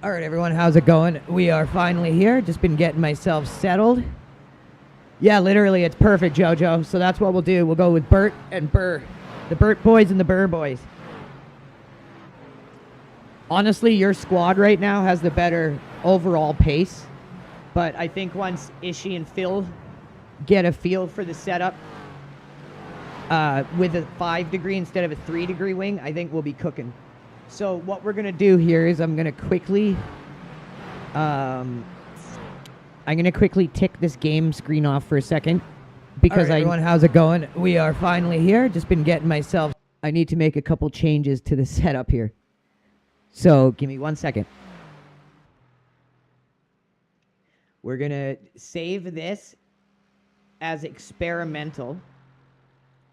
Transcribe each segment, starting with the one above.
All right, everyone, how's it going? We are finally here. Just been getting myself settled. Yeah, literally, it's perfect, JoJo. So that's what we'll do. We'll go with Bert and Burr. The Bert boys and the Burr boys. Honestly, your squad right now has the better overall pace. But I think once Ischy and Phil get a feel for the setup with a 5-degree instead of a 3-degree wing, I think we'll be cooking. So what we're going to do here is I'm going to quickly tick this game screen off for a second because everyone, how's it going? We are finally here. Just been getting myself. I need to make a couple changes to the setup here. So give me 1 second. We're going to save this as experimental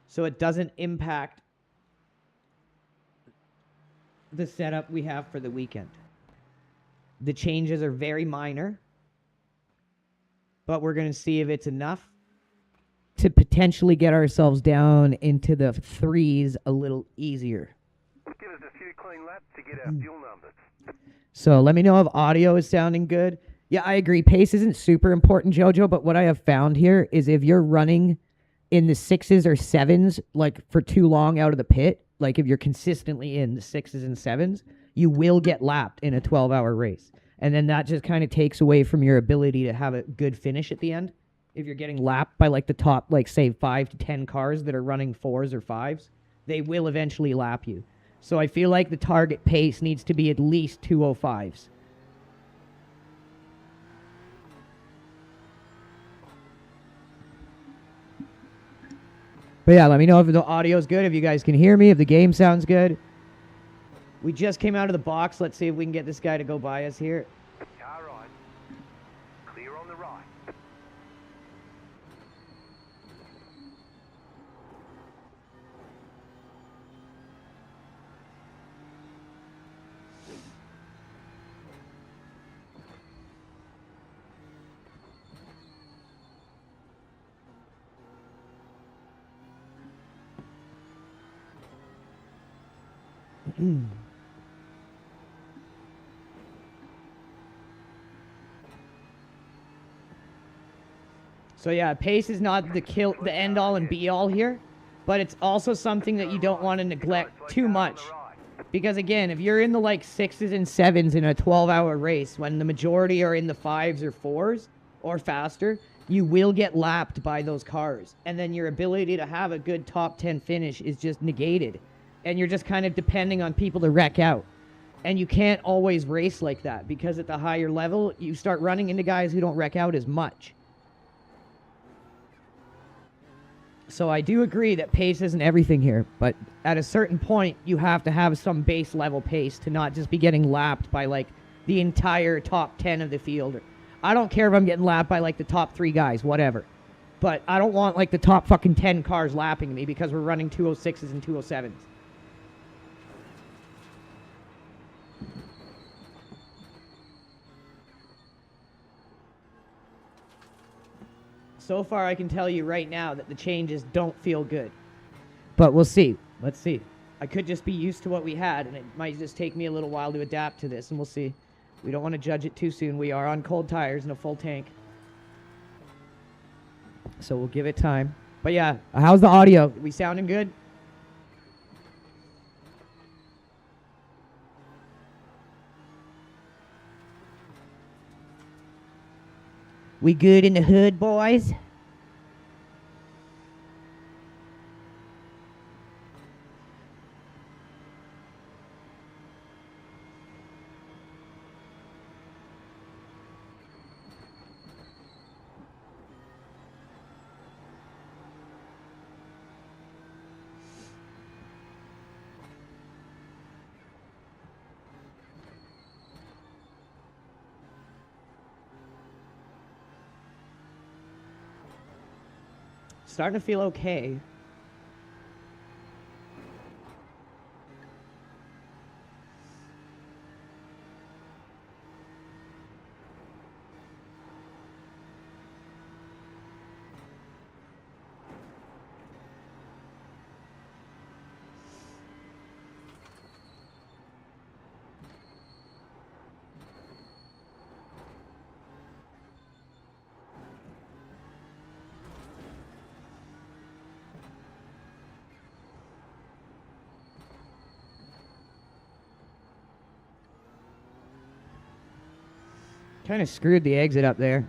so it doesn't impact the setup we have for the weekend. The changes are very minor, but we're going to see if it's enough to potentially get ourselves down into the threes a little easier. Give us a few clean laps to get our fuel numbers. So let me know if audio is sounding good. Yeah, I agree. Pace isn't super important, JoJo, but what I have found here is if you're running in the 6s or 7s, like for too long out of the pit, like if you're consistently in the 6s and 7s, you will get lapped in a 12-hour race. And then that just kind of takes away from your ability to have a good finish at the end. If you're getting lapped by like the top, like say 5 to 10 cars that are running 4s or 5s, they will eventually lap you. So I feel like the target pace needs to be at least 2:05s. But yeah, let me know if the audio is good, if you guys can hear me, if the game sounds good. We just came out of the box. Let's see if we can get this guy to go by us here. Car right. Clear on the right. So yeah, pace is not the end all and be all here, but it's also something that you don't want to neglect too much. Because again, if you're in the like 6s and 7s in a 12-hour race, when the majority are in the 5s or 4s or faster, you will get lapped by those cars. And then your ability to have a good top 10 finish is just negated. And you're just kind of depending on people to wreck out. And you can't always race like that because at the higher level, you start running into guys who don't wreck out as much. So I do agree that pace isn't everything here, but at a certain point, you have to have some base level pace to not just be getting lapped by like the entire top 10 of the field. I don't care if I'm getting lapped by like the top 3 guys, whatever. But I don't want like the top fucking 10 cars lapping me because we're running 206s and 207s. So far, I can tell you right now that the changes don't feel good. But we'll see. Let's see. I could just be used to what we had, and it might just take me a little while to adapt to this, and we'll see. We don't want to judge it too soon. We are on cold tires and a full tank. So we'll give it time. But yeah, how's the audio? We sounding good? We good in the hood, boys? Starting to feel okay. Kind of screwed the exit up there.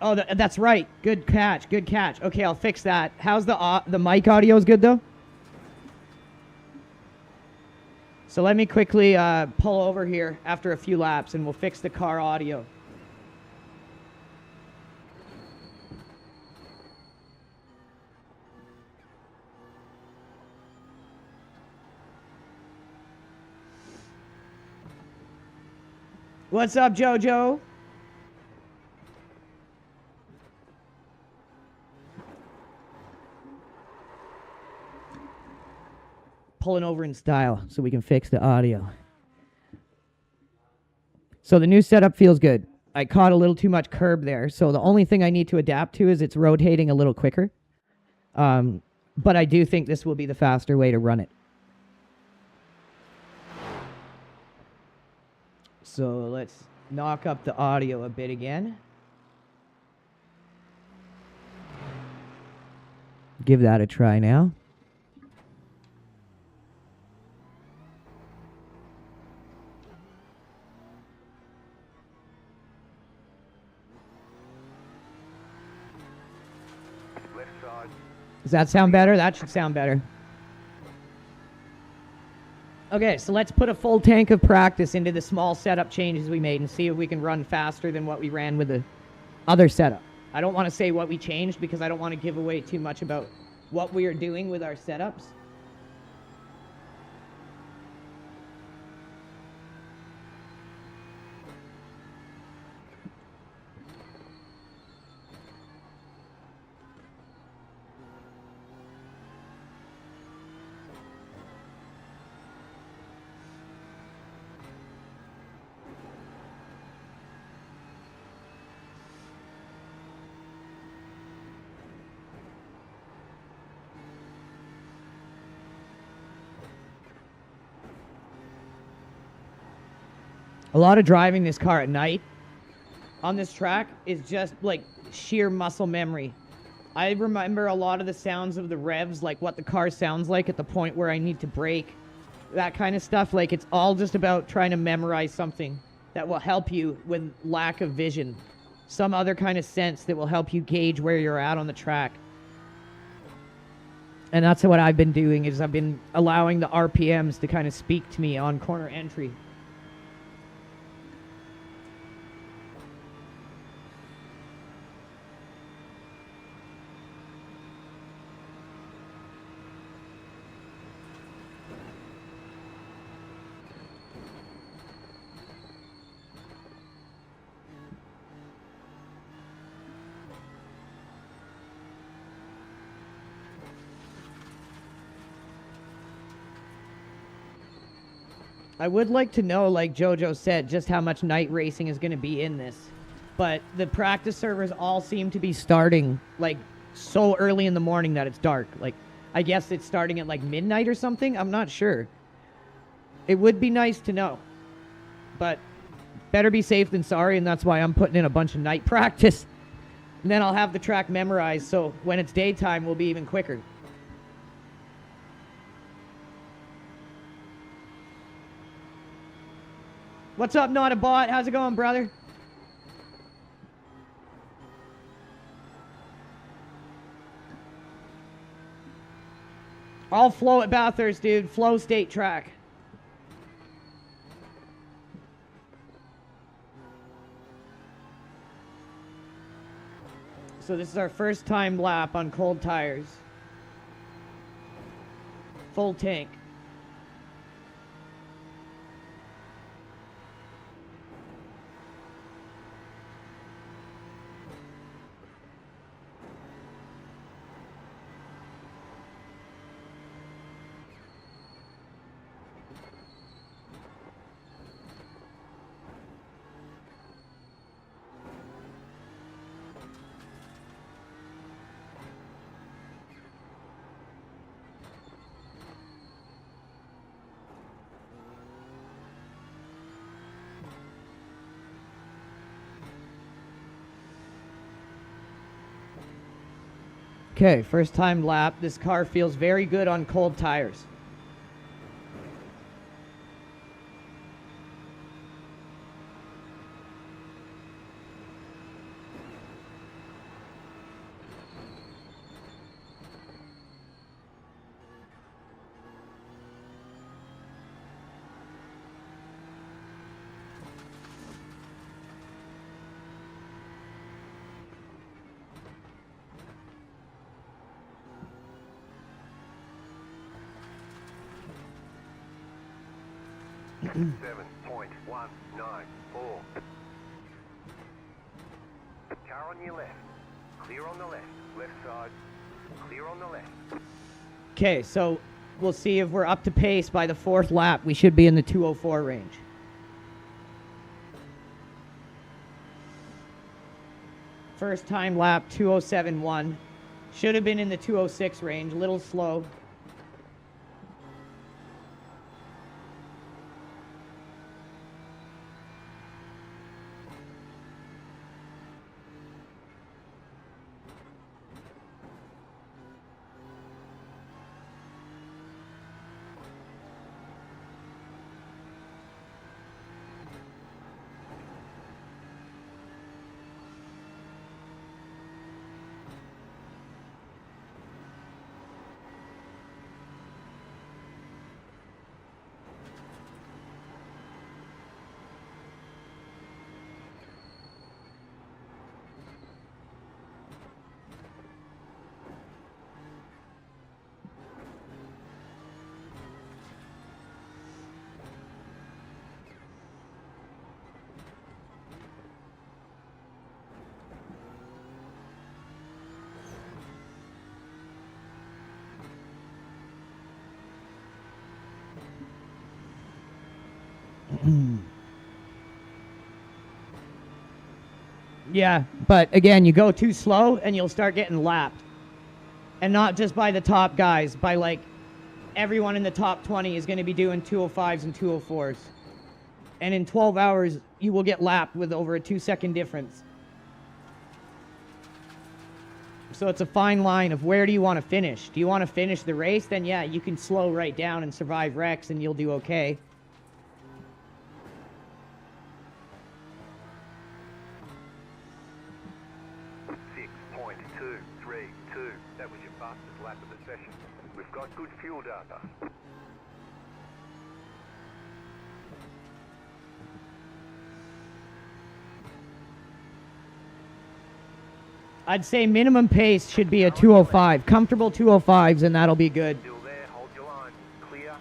Oh, that's right. Good catch. Good catch. Okay, I'll fix that. How's the mic audio is good though? So let me quickly pull over here after a few laps and we'll fix the car audio. What's up, Jojo? Pulling over in style so we can fix the audio. So the new setup feels good. I caught a little too much curb there, so the only thing I need to adapt to is it's rotating a little quicker. But I do think this will be the faster way to run it. So let's knock up the audio a bit again. Give that a try now. Left side. Does that sound better? That should sound better. Okay, so let's put a full tank of practice into the small setup changes we made and see if we can run faster than what we ran with the other setup. I don't want to say what we changed because I don't want to give away too much about what we are doing with our setups. A lot of driving this car at night on this track is just like sheer muscle memory. I remember a lot of the sounds of the revs, like what the car sounds like at the point where I need to brake, that kind of stuff. Like it's all just about trying to memorize something that will help you with lack of vision. Some other kind of sense that will help you gauge where you're at on the track. And that's what I've been doing, is I've been allowing the RPMs to kind of speak to me on corner entry. I would like to know, like Jojo said, just how much night racing is going to be in this. But the practice servers all seem to be starting, like, so early in the morning that it's dark. Like, I guess it's starting at, like, midnight or something? I'm not sure. It would be nice to know. But better be safe than sorry, and that's why I'm putting in a bunch of night practice. And then I'll have the track memorized, so when it's daytime, we'll be even quicker. What's up, Not a Bot? How's it going, brother? All flow at Bathurst, dude. Flow state track. So this is our first time lap on cold tires. Full tank. Okay, first time lap. This car feels very good on cold tires. 7.194. Car on your left. Clear on the left. Left side. Clear on the left. Okay, so we'll see if we're up to pace by the 4th lap. We should be in the 204 range. First time lap, 207.1. Should have been in the 206 range, a little slow. Yeah, but again, you go too slow and you'll start getting lapped. And not just by the top guys, by like everyone in the top 20 is going to be doing 205s and 204s. And in 12 hours, you will get lapped with over a 2-second difference. So it's a fine line of where do you want to finish? Do you want to finish the race? Then yeah, you can slow right down and survive wrecks and you'll do okay. That was your fastest lap of the session. We've got good fuel data. I'd say minimum pace should be a 205. Comfortable 205s, and that'll be good. Still there, hold your line. Clear.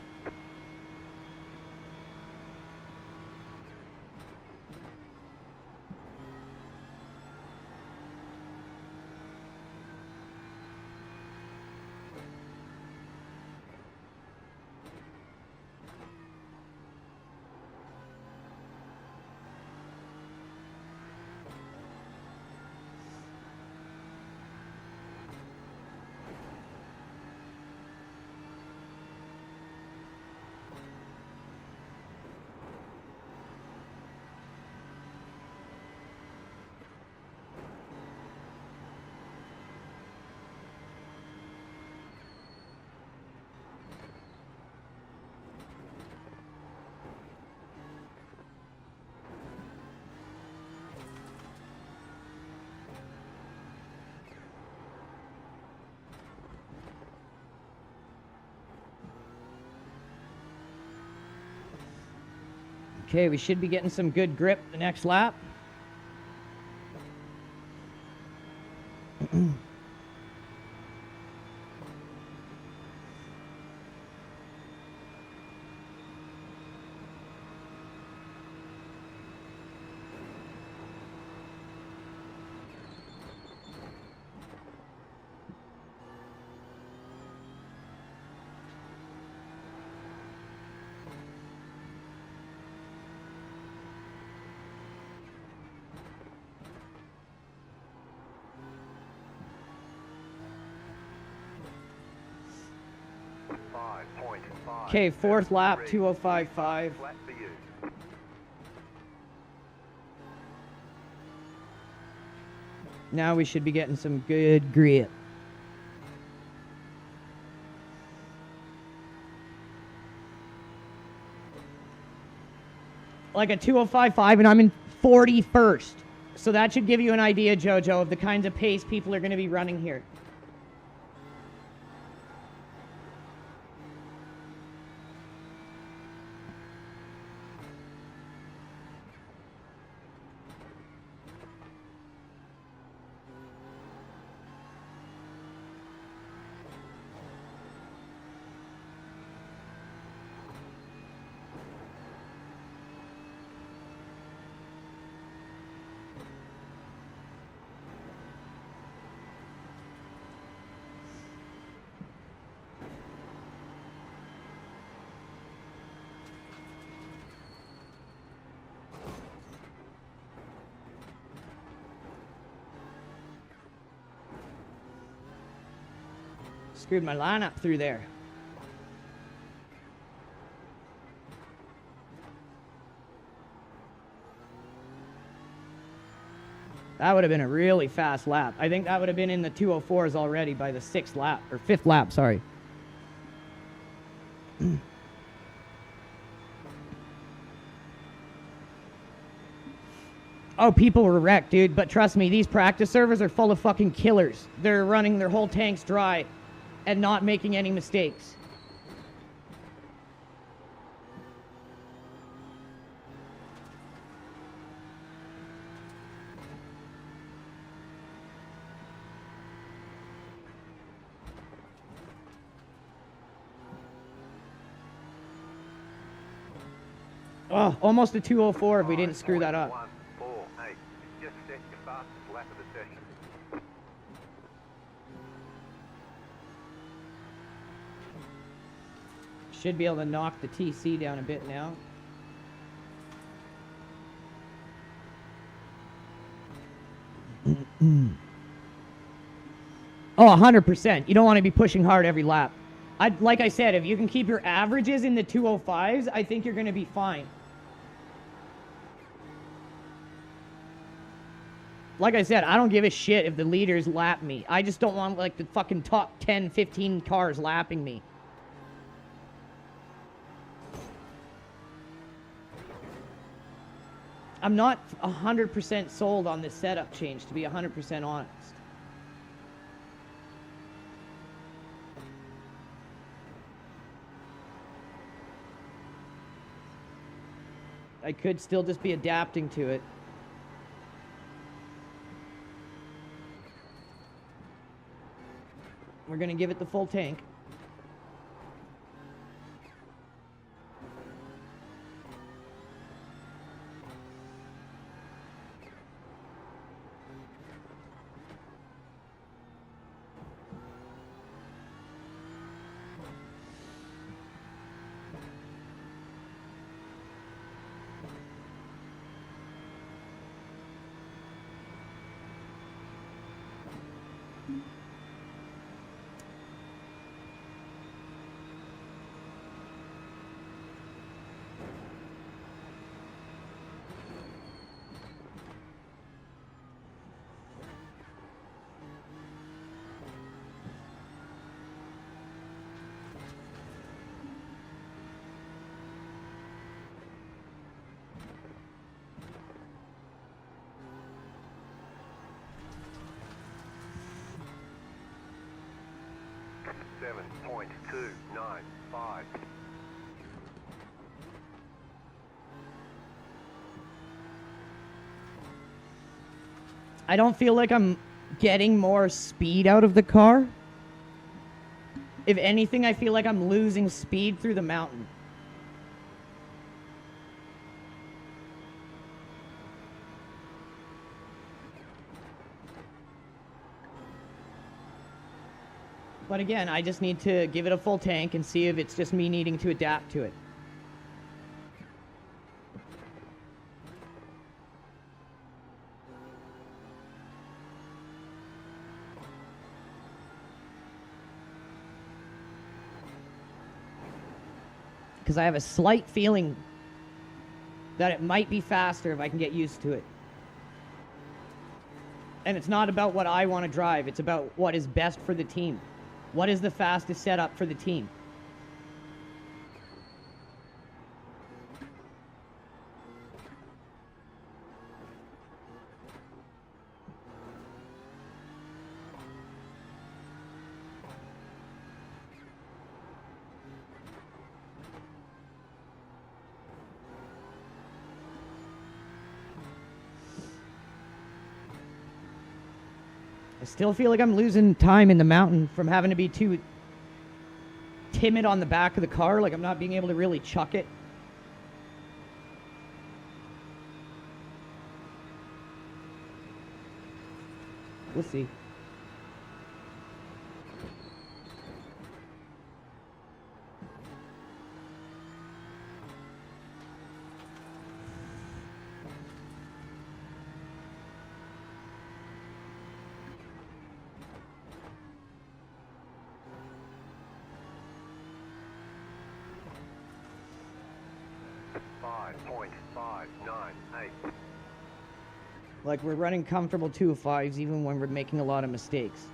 Okay, we should be getting some good grip the next lap. Okay, 4th lap, 205.5. Flat for you. Now we should be getting some good grip. Like a 205.5, and I'm in 41st. So that should give you an idea, Jojo, of the kinds of pace people are going to be running here. Screwed my lineup through there. That would have been a really fast lap. I think that would have been in the 204s already by the 6th lap, or 5th lap, sorry. Oh, people were wrecked, dude. But trust me, these practice servers are full of fucking killers. They're running their whole tanks dry and not making any mistakes. Oh, almost a 204 if we didn't screw that up. 148. Just set your fastest lap of the session. Should be able to knock the TC down a bit now. Oh, 100%. You don't want to be pushing hard every lap. Like I said, if you can keep your averages in the 205s, I think you're going to be fine. Like I said, I don't give a shit if the leaders lap me. I just don't want, like, the fucking top 10, 15 cars lapping me. I'm not 100% sold on this setup change, to be 100% honest. I could still just be adapting to it. We're going to give it the full tank. .295. I don't feel like I'm getting more speed out of the car. If anything, I feel like I'm losing speed through the mountain. But again, I just need to give it a full tank and see if it's just me needing to adapt to it. Because I have a slight feeling that it might be faster if I can get used to it. And it's not about what I want to drive, it's about what is best for the team. What is the fastest setup for the team? I still feel like I'm losing time in the mountain from having to be too timid on the back of the car, like I'm not being able to really chuck it. We'll see. 5.598. Like, we're running comfortable 205s even when we're making a lot of mistakes.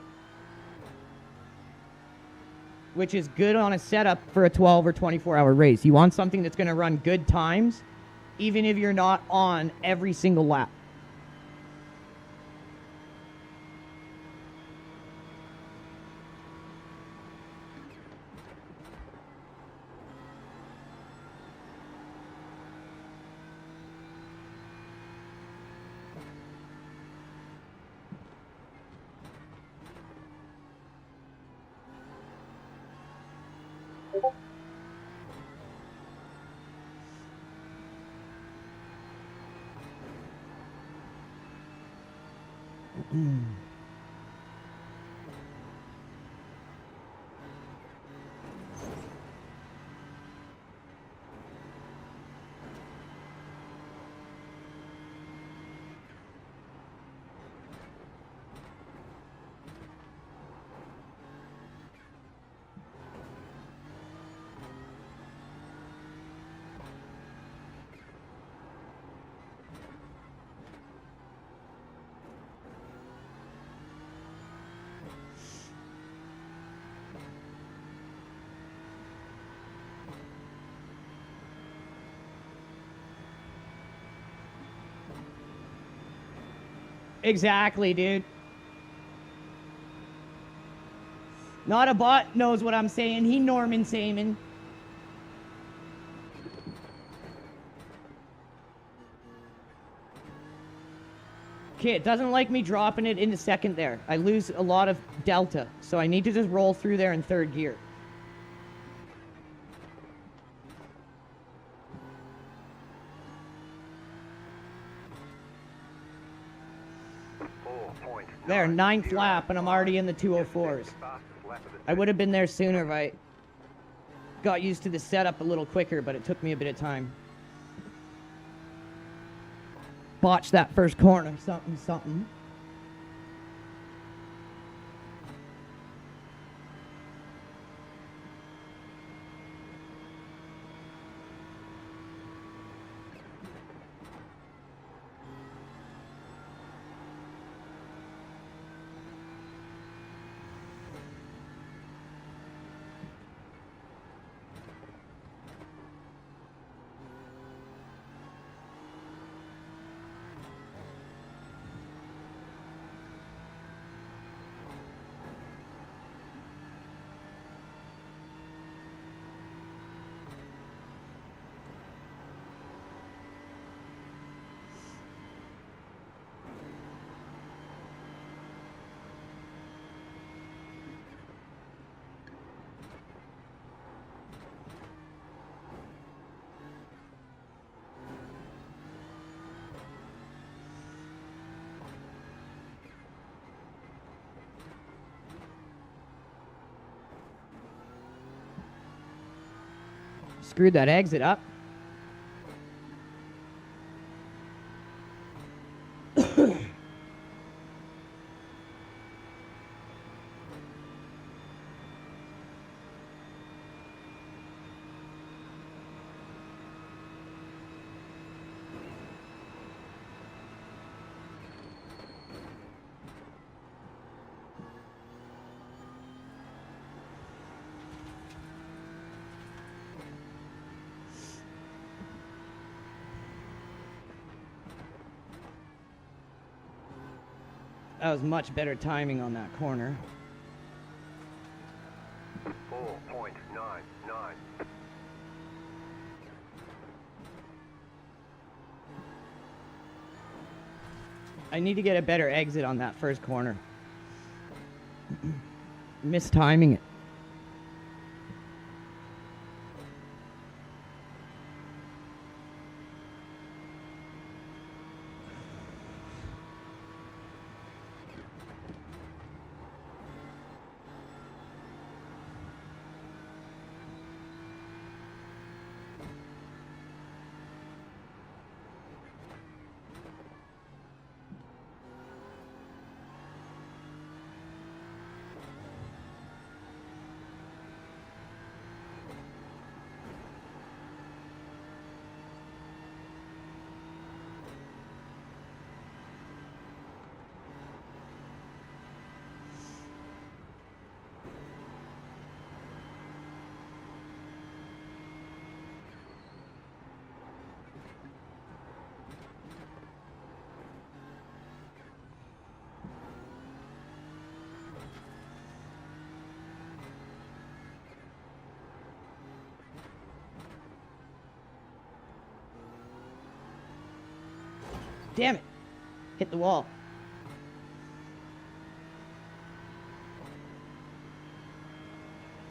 Which is good on a setup for a 12 or 24-hour race. You want something that's going to run good times, even if you're not on every single lap. Exactly, dude. Not a bot knows what I'm saying. He Norman Saman. Okay, it doesn't like me dropping it into second there. I lose a lot of delta, so I need to just roll through there in third gear. There, 9th lap, and I'm already in the 204s. I would have been there sooner if I got used to the setup a little quicker, but it took me a bit of time. Botched that first corner, something. Screwed that exit up. That was much better timing on that corner. 4.99. I need to get a better exit on that first corner. Mistiming it. Damn it. Hit the wall.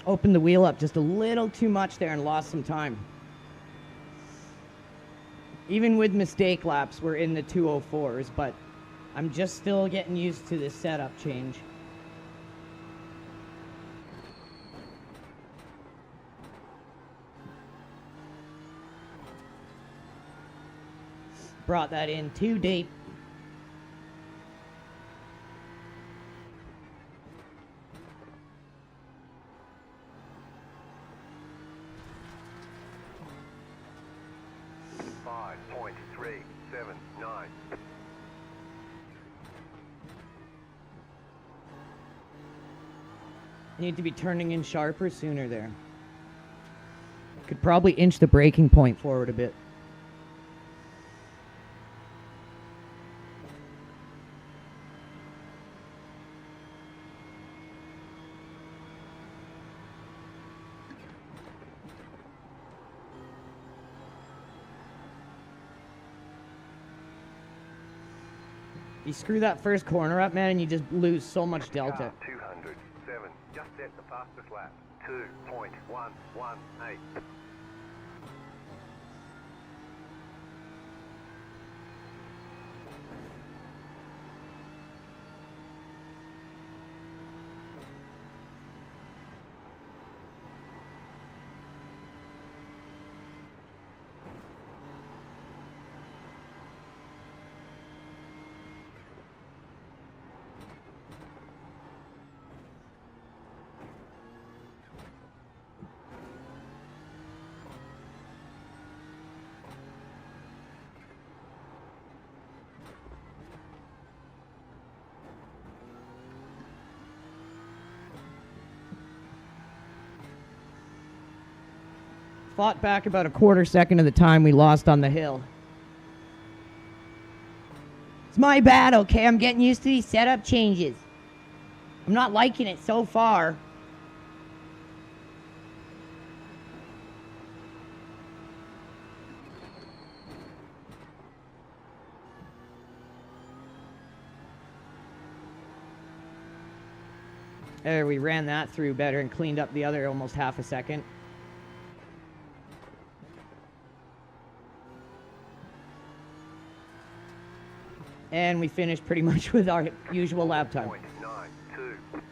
Opened the wheel up just a little too much there and lost some time. Even with mistake laps, we're in the 204s, but I'm just still getting used to this setup change. Brought that in too deep. Need to be turning in sharper sooner there. Could probably inch the braking point forward a bit. You screw that first corner up, man, and you just lose so much delta. 207. Just set the fastest lap. 2.118. Fought back about a quarter second of the time we lost on the hill. It's my bad, okay? I'm getting used to these setup changes. I'm not liking it so far. There, we ran that through better and cleaned up the other almost half a second. And we finished pretty much with our usual lap time. 0.92.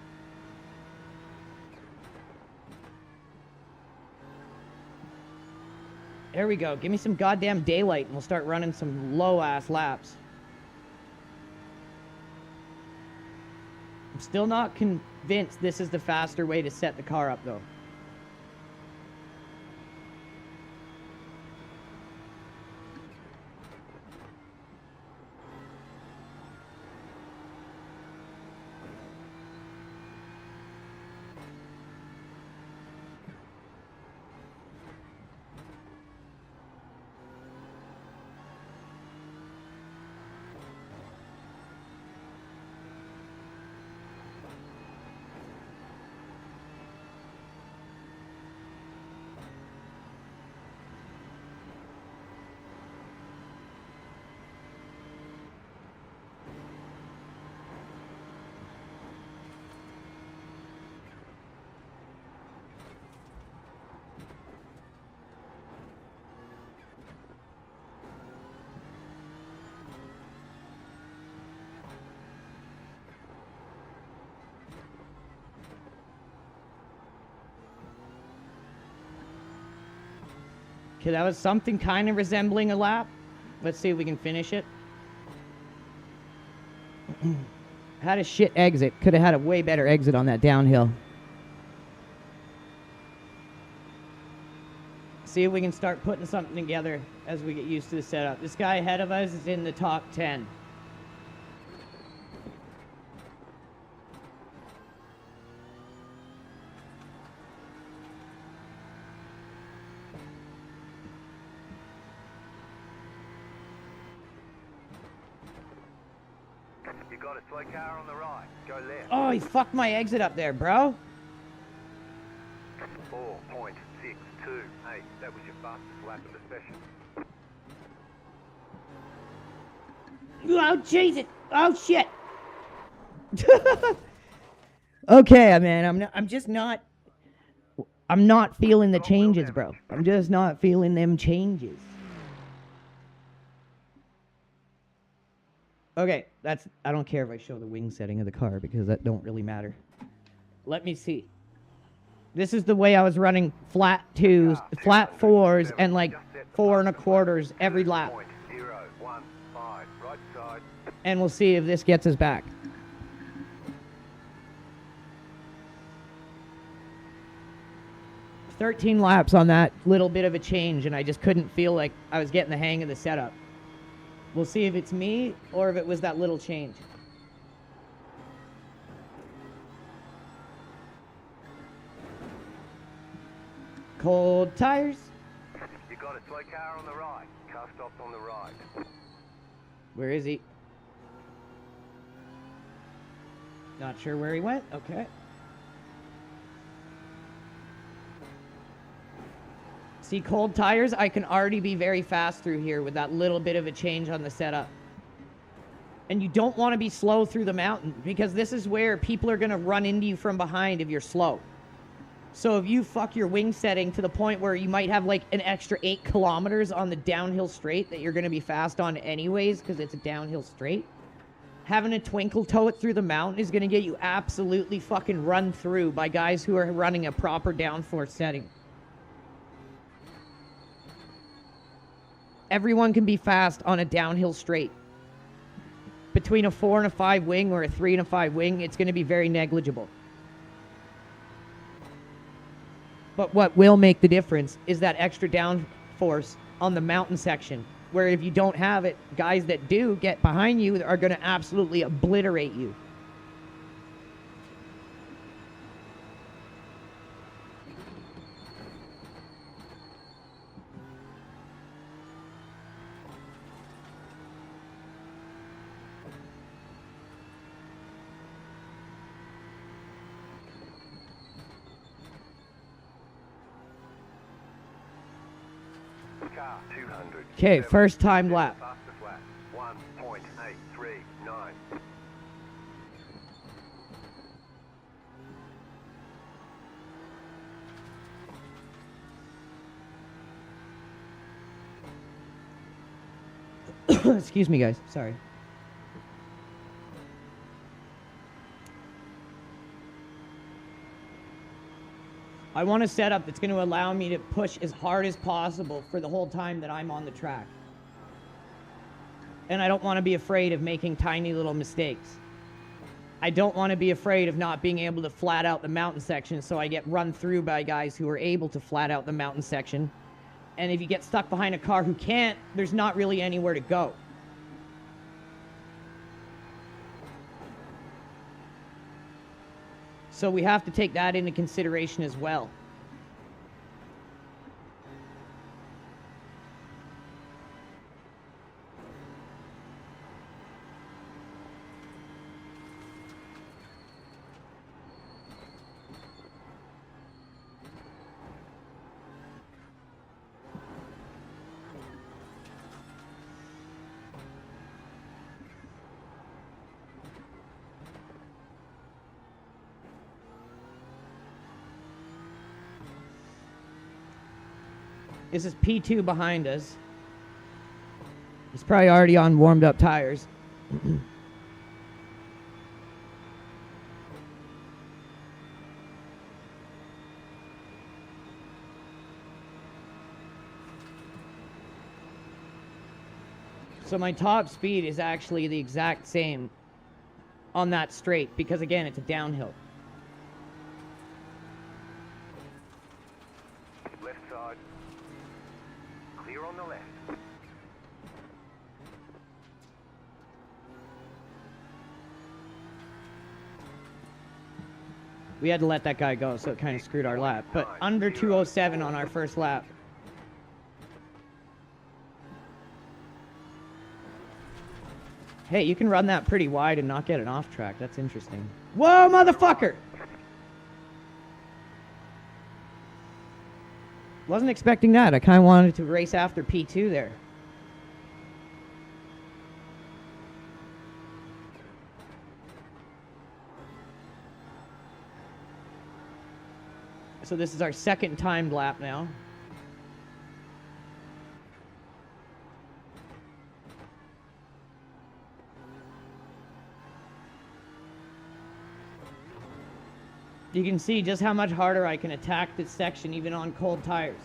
There we go. Give me some goddamn daylight and we'll start running some low-ass laps. I'm still not convinced this is the faster way to set the car up, though. Okay, that was something kind of resembling a lap. Let's see if we can finish it. Had a shit exit. Could have had a way better exit on that downhill. See if we can start putting something together as we get used to the setup. This guy ahead of us is in the top 10. You got a slow car on the right. Go left. Oh, he fucked my exit up there, bro. 4.628. That was your fastest lap of the session. Oh, Jesus. Oh, shit. Okay, man. I'm not feeling the changes, bro. I'm just not feeling them changes. Okay, I don't care if I show the wing setting of the car because that don't really matter. Let me see. This is the way I was running flat twos, flat fours, and like 4 1/4 every lap. 015, right side. And we'll see if this gets us back. "13 laps on that little bit of a change, and I just couldn't feel like I was getting the hang of the setup. We'll see if it's me or if it was that little change. Cold tires. You got a slow car on the right. Car stopped on the right. Where is he? Not sure where he went. Okay. See, cold tires, I can already be very fast through here with that little bit of a change on the setup. And you don't want to be slow through the mountain because this is where people are going to run into you from behind if you're slow. So if you fuck your wing setting to the point where you might have like an extra 8 kilometers on the downhill straight that you're going to be fast on anyways because it's a downhill straight, having a twinkle toe it through the mountain is going to get you absolutely fucking run through by guys who are running a proper downforce setting. Everyone can be fast on a downhill straight. Between a 4 and a 5 wing or a 3 and a 5 wing, it's going to be very negligible. But what will make the difference is that extra downforce on the mountain section, where if you don't have it, guys that do get behind you are going to absolutely obliterate you. Car 200. Okay, first time lap. Faster flat. 1.839. Excuse me, guys. Sorry. I want a setup that's going to allow me to push as hard as possible for the whole time that I'm on the track. And I don't want to be afraid of making tiny little mistakes. I don't want to be afraid of not being able to flat out the mountain section so I get run through by guys who are able to flat out the mountain section. And if you get stuck behind a car who can't, there's not really anywhere to go. So we have to take that into consideration as well. This is P2 behind us. He's probably already on warmed up tires. So my top speed is actually the exact same on that straight because again, it's a downhill. Left side. Clear on the left. We had to let that guy go, so it kind of screwed our lap. But under 207 on our first lap. Hey, you can run that pretty wide and not get it off track. That's interesting. Whoa, motherfucker! Wasn't expecting that. I kind of wanted to race after P2 there. So this is our second timed lap now. You can see just how much harder I can attack this section even on cold tires.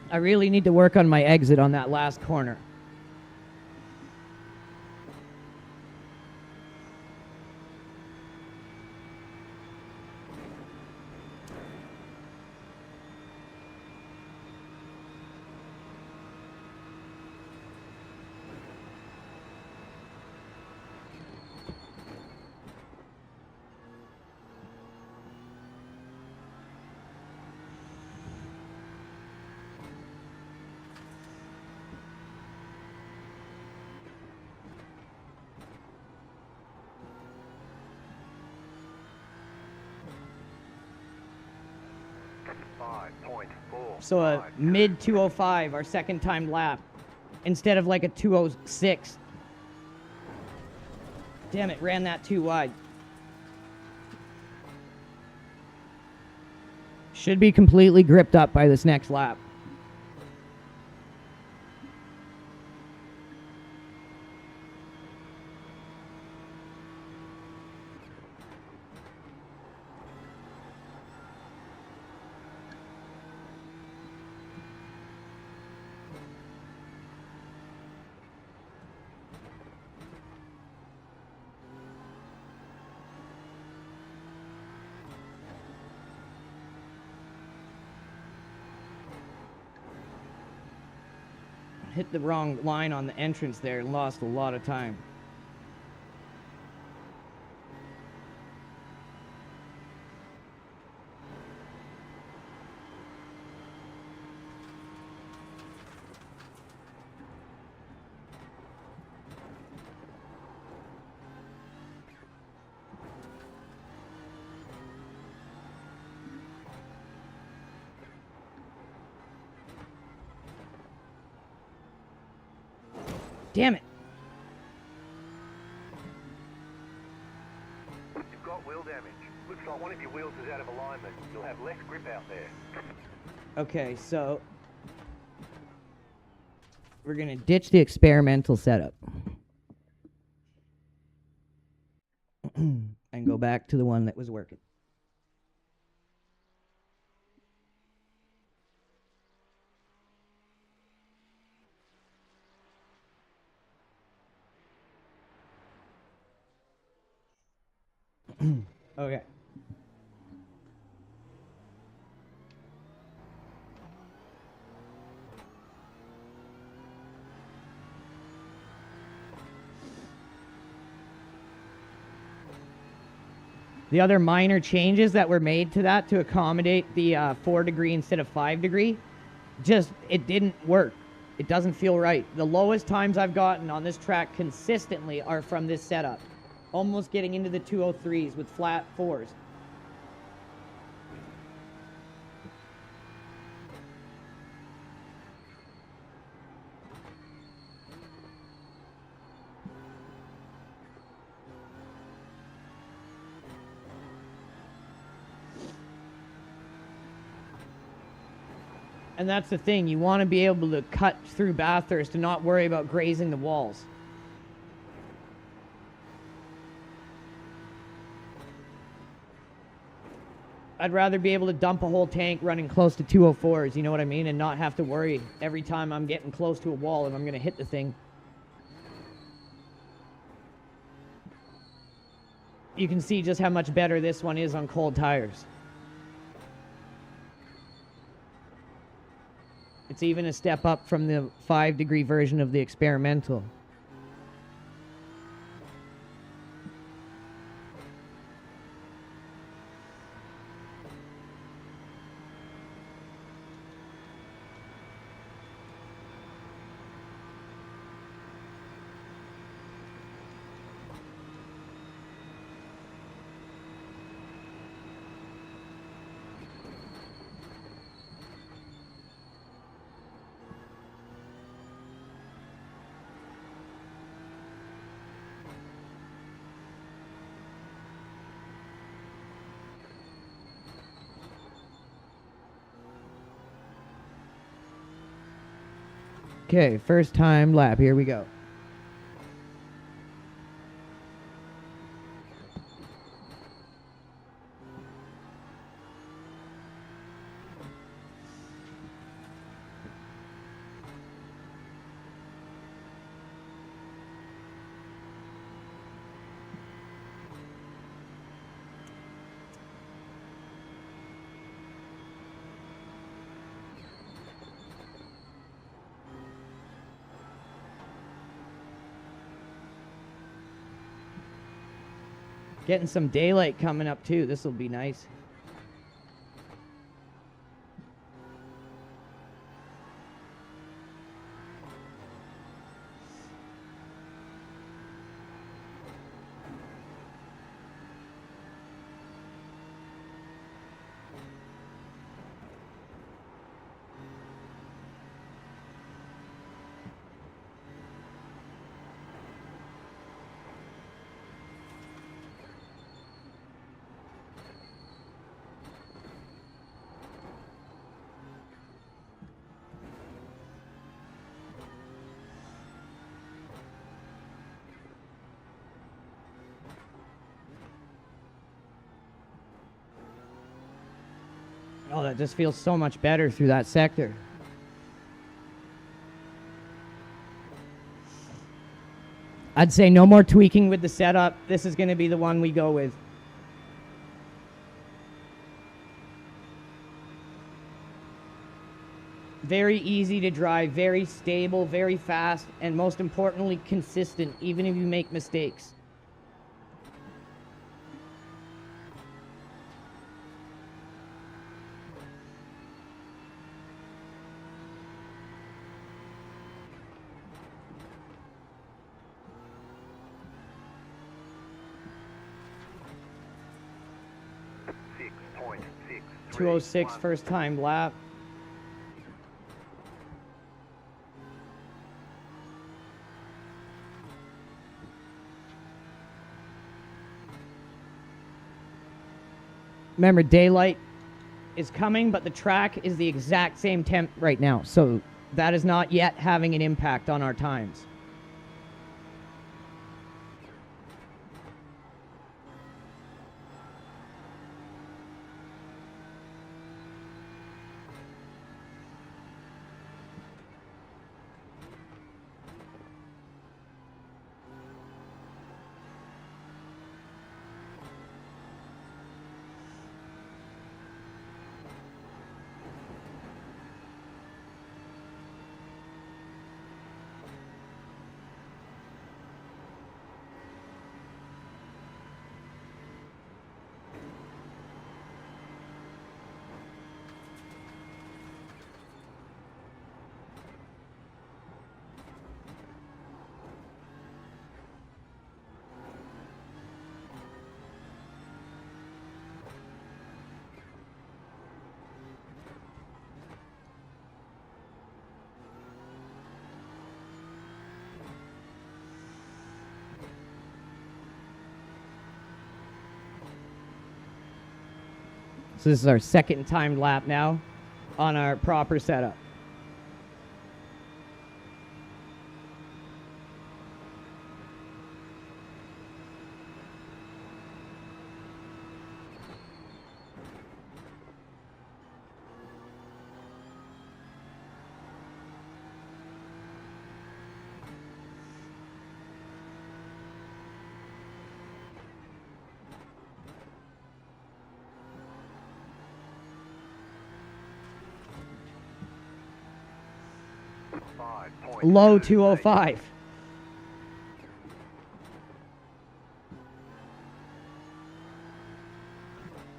I really need to work on my exit on that last corner. So a mid 205, our second timed lap, instead of like a 206. Damn it, ran that too wide. Should be completely gripped up by this next lap. Hit the wrong line on the entrance there and lost a lot of time. Damn it. You've got wheel damage. Looks like one of your wheels is out of alignment. You'll have less grip out there. Okay, so we're going to ditch the experimental setup and go back to the one that was working. Okay. The other minor changes that were made to that to accommodate the 4 degree instead of 5 degree, just, it didn't work. It doesn't feel right. The lowest times I've gotten on this track consistently are from this setup. Almost getting into the 203s with flat 4s. And that's the thing, you want to be able to cut through Bathurst and not worry about grazing the walls. I'd rather be able to dump a whole tank running close to 204s, you know what I mean? And not have to worry every time I'm getting close to a wall if I'm going to hit the thing. You can see just how much better this one is on cold tires. It's even a step up from the 5 degree version of the experimental. Okay, first time lap. Here we go. Getting some daylight coming up too. This will be nice. Oh, that just feels so much better through that sector. I'd say no more tweaking with the setup. This is going to be the one we go with. Very easy to drive, very stable, very fast, and most importantly, consistent, even if you make mistakes. Six point six. 206 first time lap. Remember, daylight is coming, but the track is the exact same temp right now. So that is not yet having an impact on our times. So this is our second timed lap now on our proper setup. Low 205.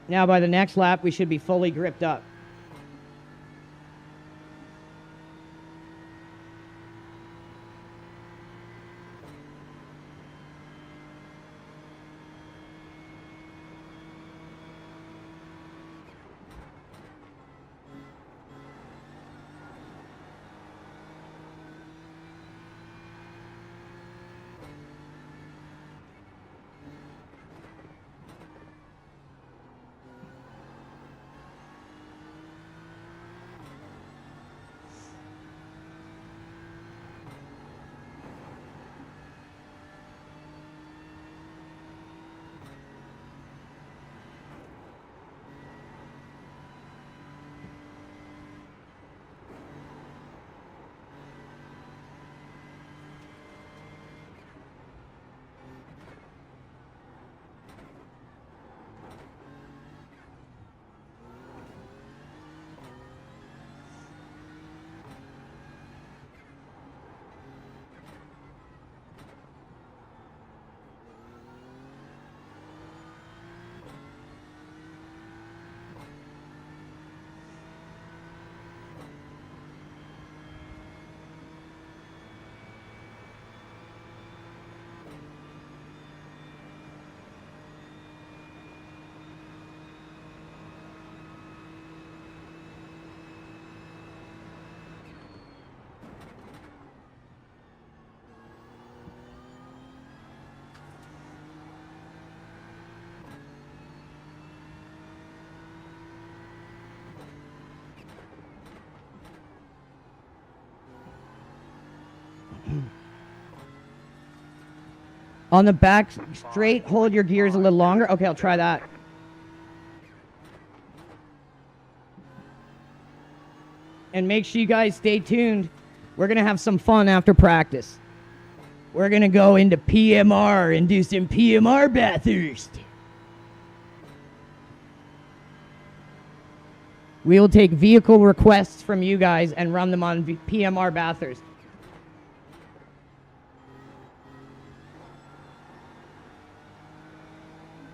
Now by the next lap, we should be fully gripped up. On the back straight, hold your gears a little longer. Okay, I'll try that. And make sure you guys stay tuned. We're going to have some fun after practice. We're going to go into PMR and do some PMR Bathurst. We will take vehicle requests from you guys and run them on PMR Bathurst.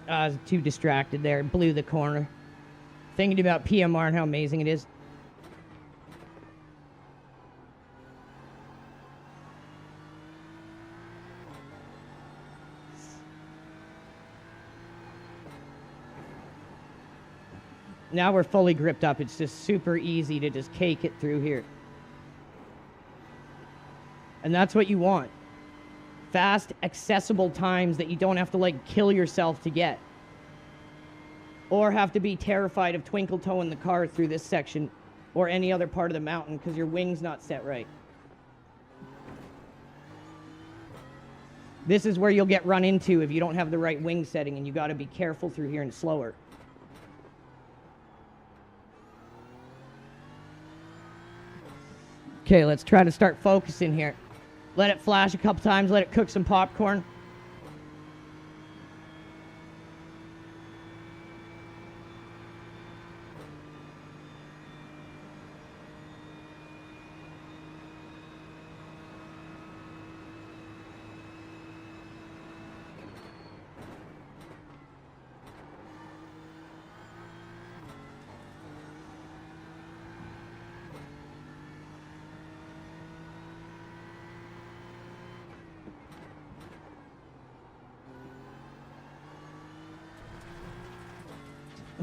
I was too distracted there. Blew the corner. Thinking about PMR and how amazing it is. Now we're fully gripped up. It's just super easy to just cake it through here. And that's what you want. Fast, accessible times that you don't have to like kill yourself to get. Or have to be terrified of twinkle toeing the car through this section or any other part of the mountain because your wing's not set right. This is where you'll get run into if you don't have the right wing setting, and you got to be careful through here and slower. Okay, let's try to start focusing here. Let it flash a couple times, let it cook some popcorn.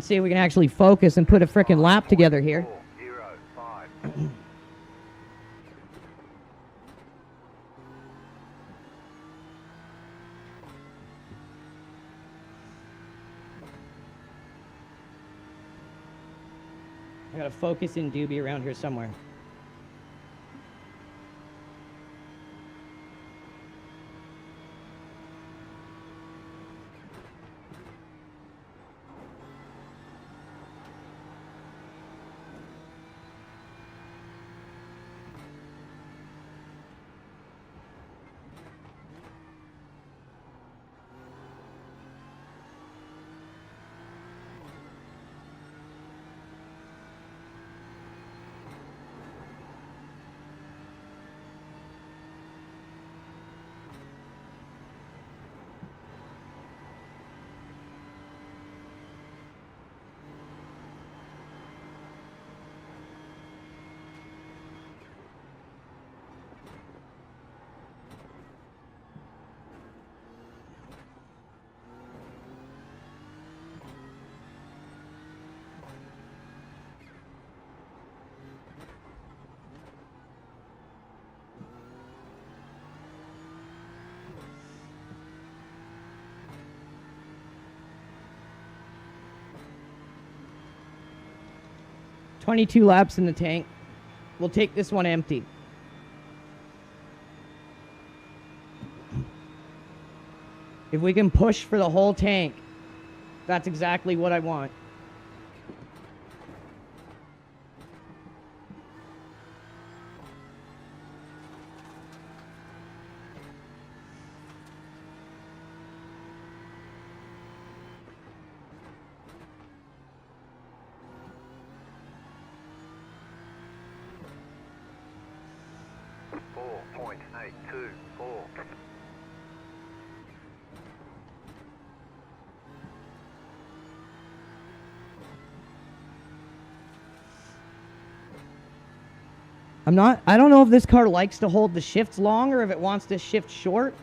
Let's see if we can actually focus and put a frickin' lap together here. 405. I gotta focus in Doobie around here somewhere. $22 laps in the tank. We'll take this one empty. If we can push for the whole tank, that's exactly what I want. I don't know if this car likes to hold the shifts long or if it wants to shift short.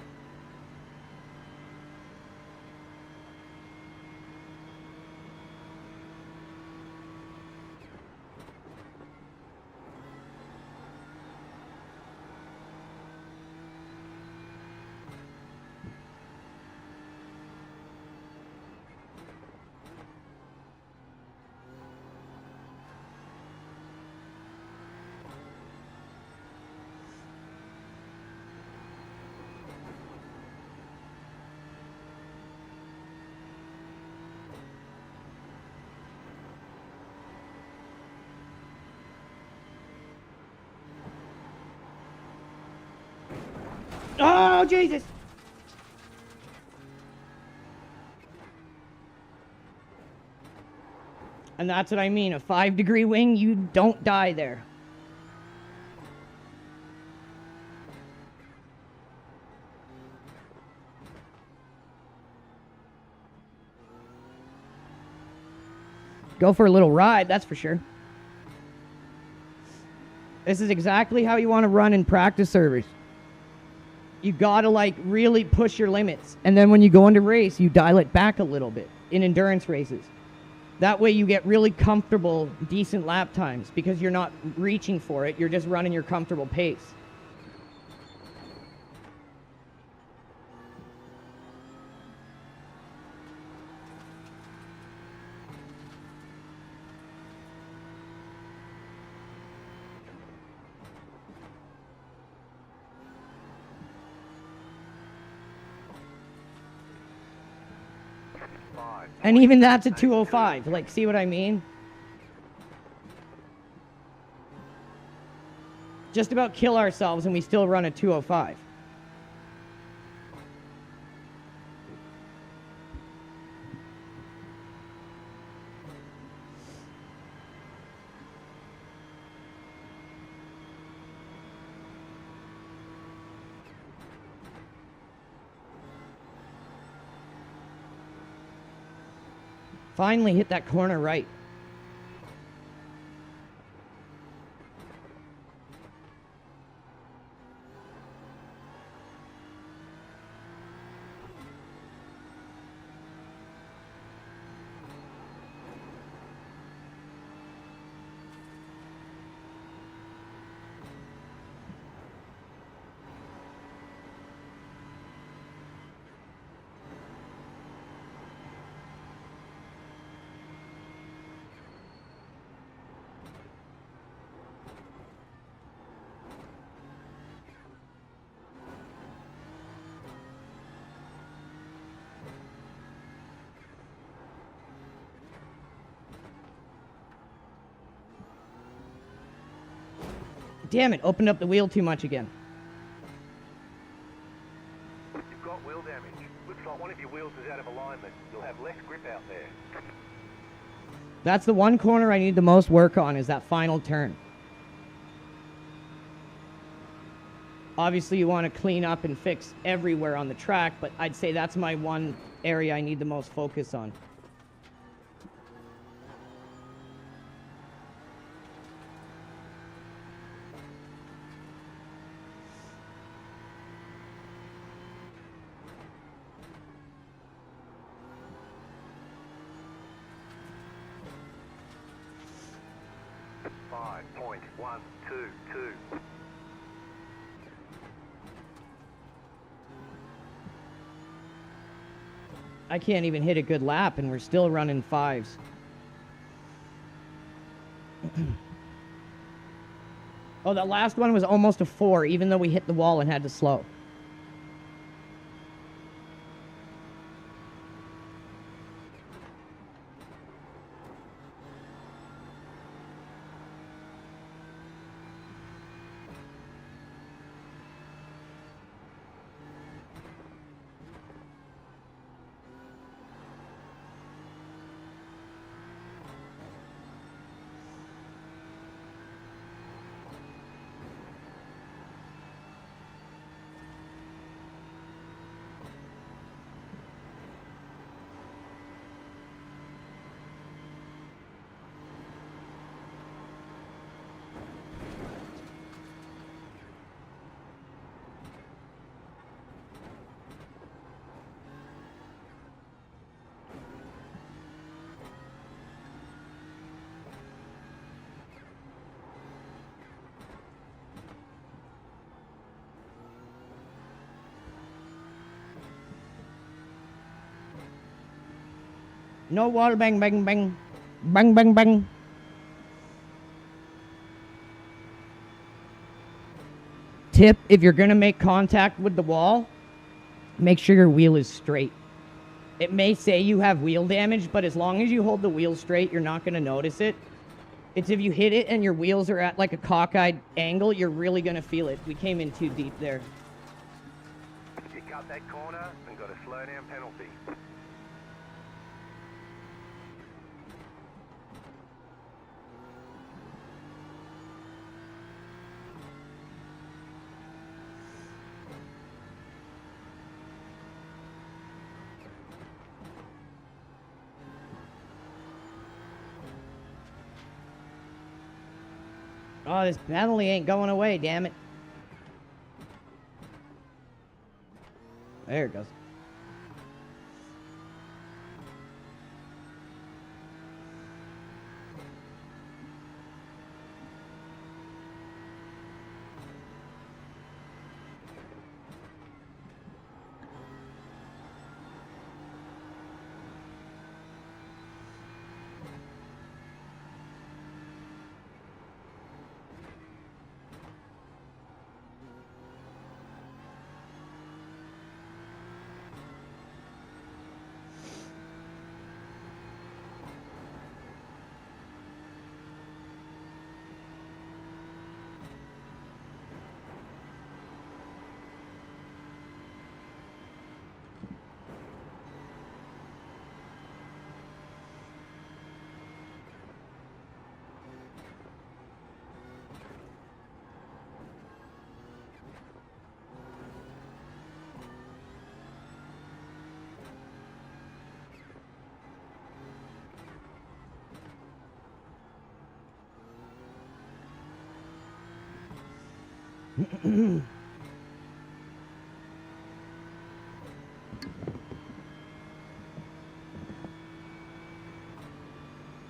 Oh, Jesus! And that's what I mean. A 5-degree wing, you don't die there. Go for a little ride, that's for sure. This is exactly how you want to run in practice servers. You gotta like really push your limits. And then when you go into race, you dial it back a little bit in endurance races. That way you get really comfortable, decent lap times because you're not reaching for it. You're just running your comfortable pace. And even that's a 205. Like, see what I mean? Just about kill ourselves and we still run a 205. Finally hit that corner right. Damn it, opened up the wheel too much again. You've got wheel damage. Looks like one of your wheels is out of alignment. You'll have less grip out there. That's the one corner I need the most work on, is that final turn. Obviously you want to clean up and fix everywhere on the track, but I'd say that's my one area I need the most focus on. I can't even hit a good lap and we're still running 5s. Oh, that last one was almost a 4, even though we hit the wall and had to slow. No wall bang bang bang. Bang bang bang. Tip, if you're going to make contact with the wall, make sure your wheel is straight. It may say you have wheel damage, but as long as you hold the wheel straight, you're not going to notice it. It's if you hit it and your wheels are at like a cockeyed angle, you're really going to feel it. We came in too deep there. Cut that corner and got a slow down penalty. Oh, this penalty ain't going away, damn it. There it goes.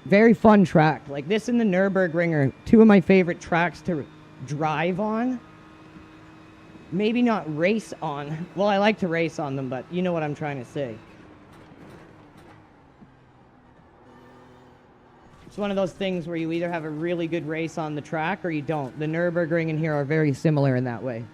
Very fun track. Like this and the Nürburgring are two of my favorite tracks to drive on. Maybe not race on. Well, I like to race on them, but you know what I'm trying to say. It's one of those things where you either have a really good race on the track or you don't. The Nürburgring and here are very similar in that way.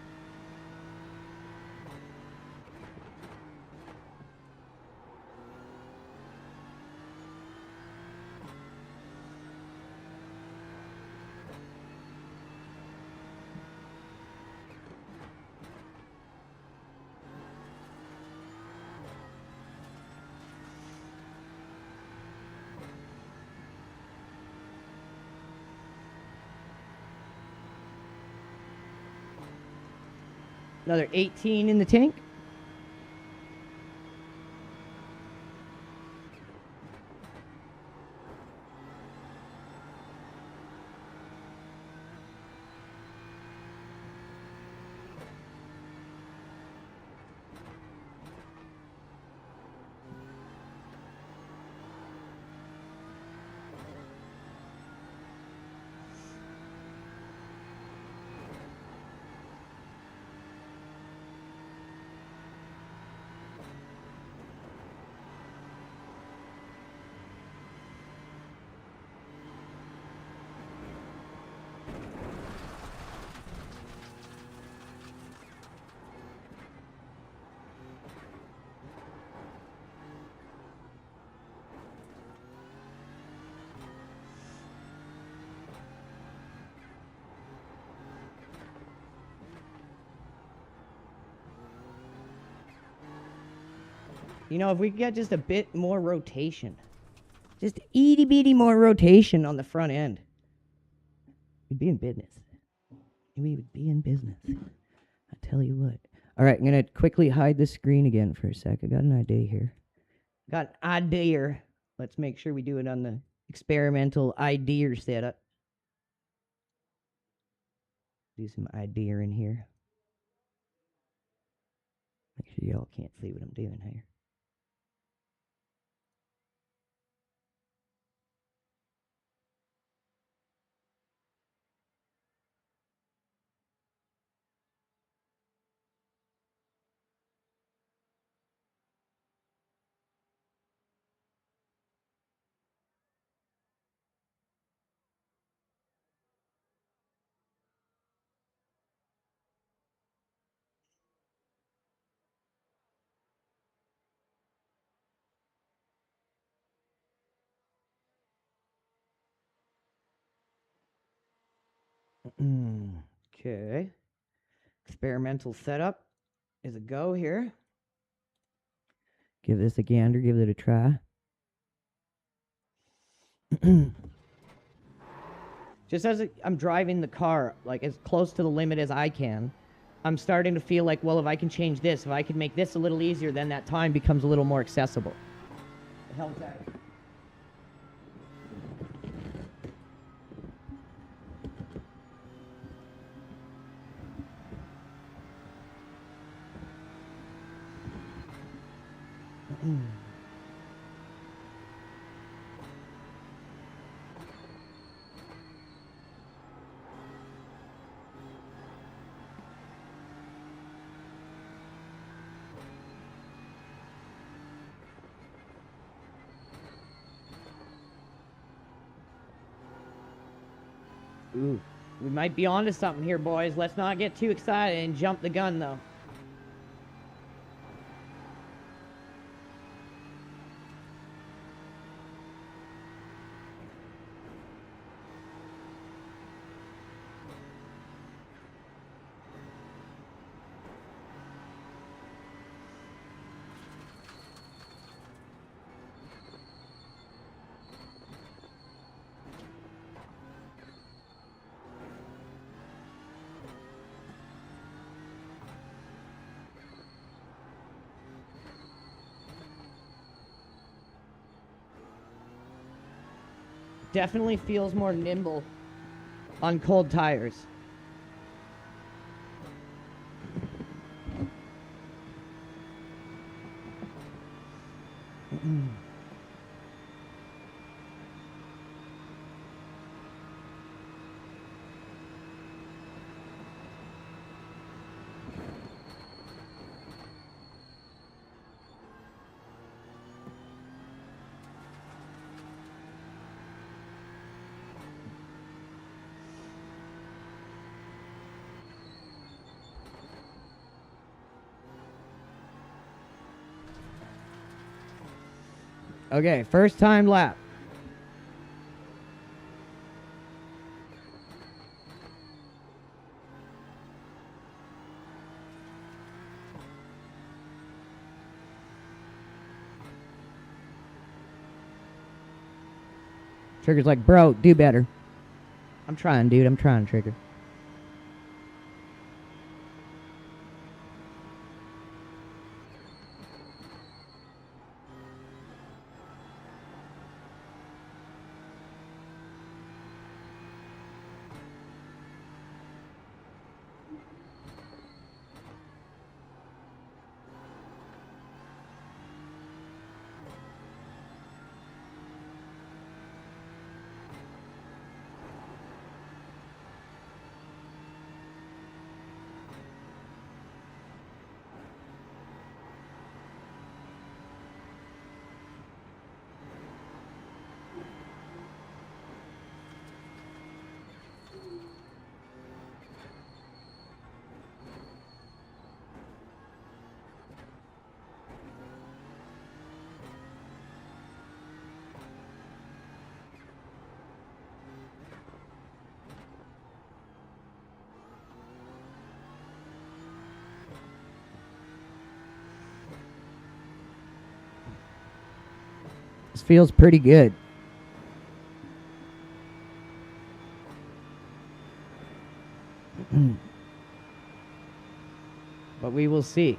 Another 18 in the tank. You know, if we could get just a bit more rotation, just itty bitty more rotation on the front end, we'd be in business. We would be in business. I tell you what. All right, I'm going to quickly hide the screen again for a sec. I got an idea here. Got an idea. Let's make sure we do it on the experimental idea setup. Do some idea in here. Make sure y'all can't see what I'm doing here. Okay. Experimental setup. is a go here. Give this a gander, give it a try. Just as I'm driving the car, like as close to the limit as I can, I'm starting to feel like, well, if I can change this, if I can make this a little easier, then that time becomes a little more accessible. The hell's that? Ooh, we might be onto something here, boys. Let's not get too excited and jump the gun, though. Definitely feels more nimble on cold tires. Okay, first time lap. Trigger's like, bro, do better. I'm trying, dude. I'm trying, Trigger. This feels pretty good. But we will see.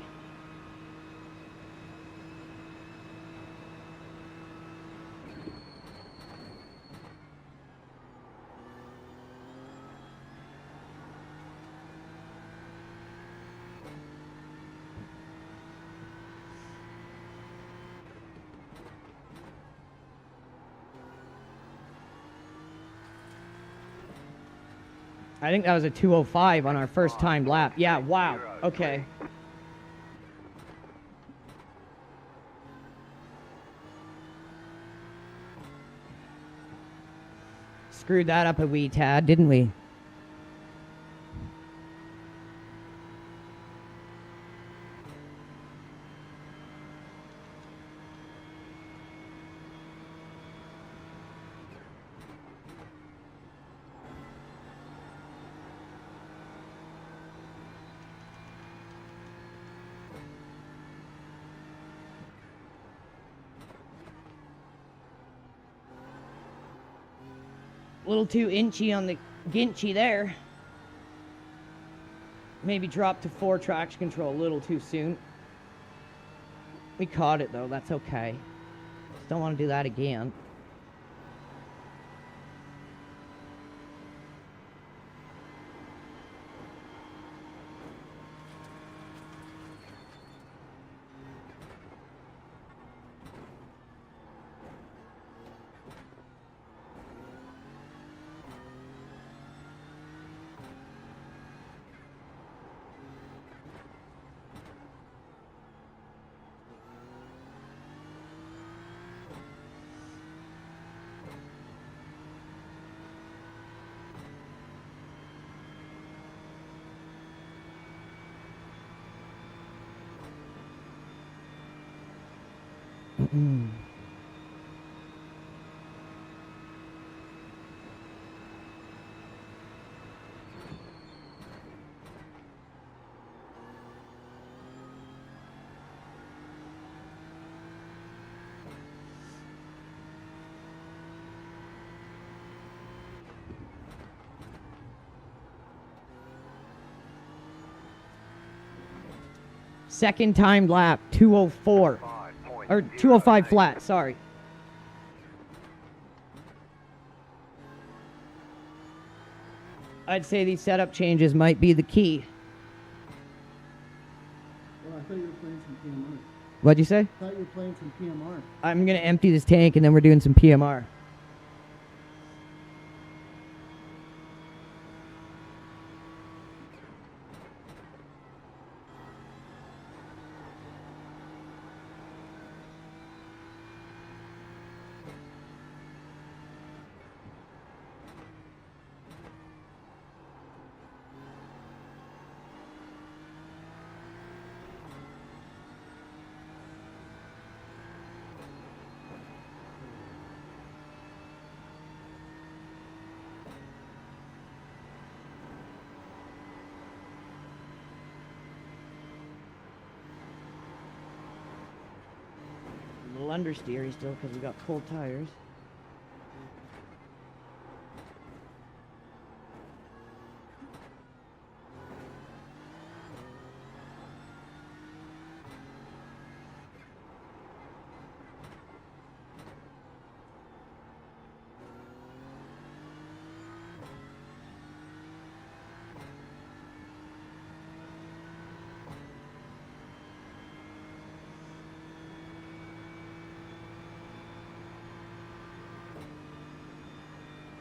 I think that was a 2:05 on our first time lap. Yeah, wow. Okay. Screwed that up a wee tad, didn't we? A little too inchy on the ginchy there. Maybe drop to 4 traction control a little too soon. We caught it though, that's okay. Just don't want to do that again. Second timed lap, 2:04. Or 2:05 flat, sorry. I'd say these setup changes might be the key. Well, I thought you were playing some PMR. What'd you say? I thought you were playing some PMR. I'm going to empty this tank and then we're doing some PMR. A little understeery still because we got cold tires.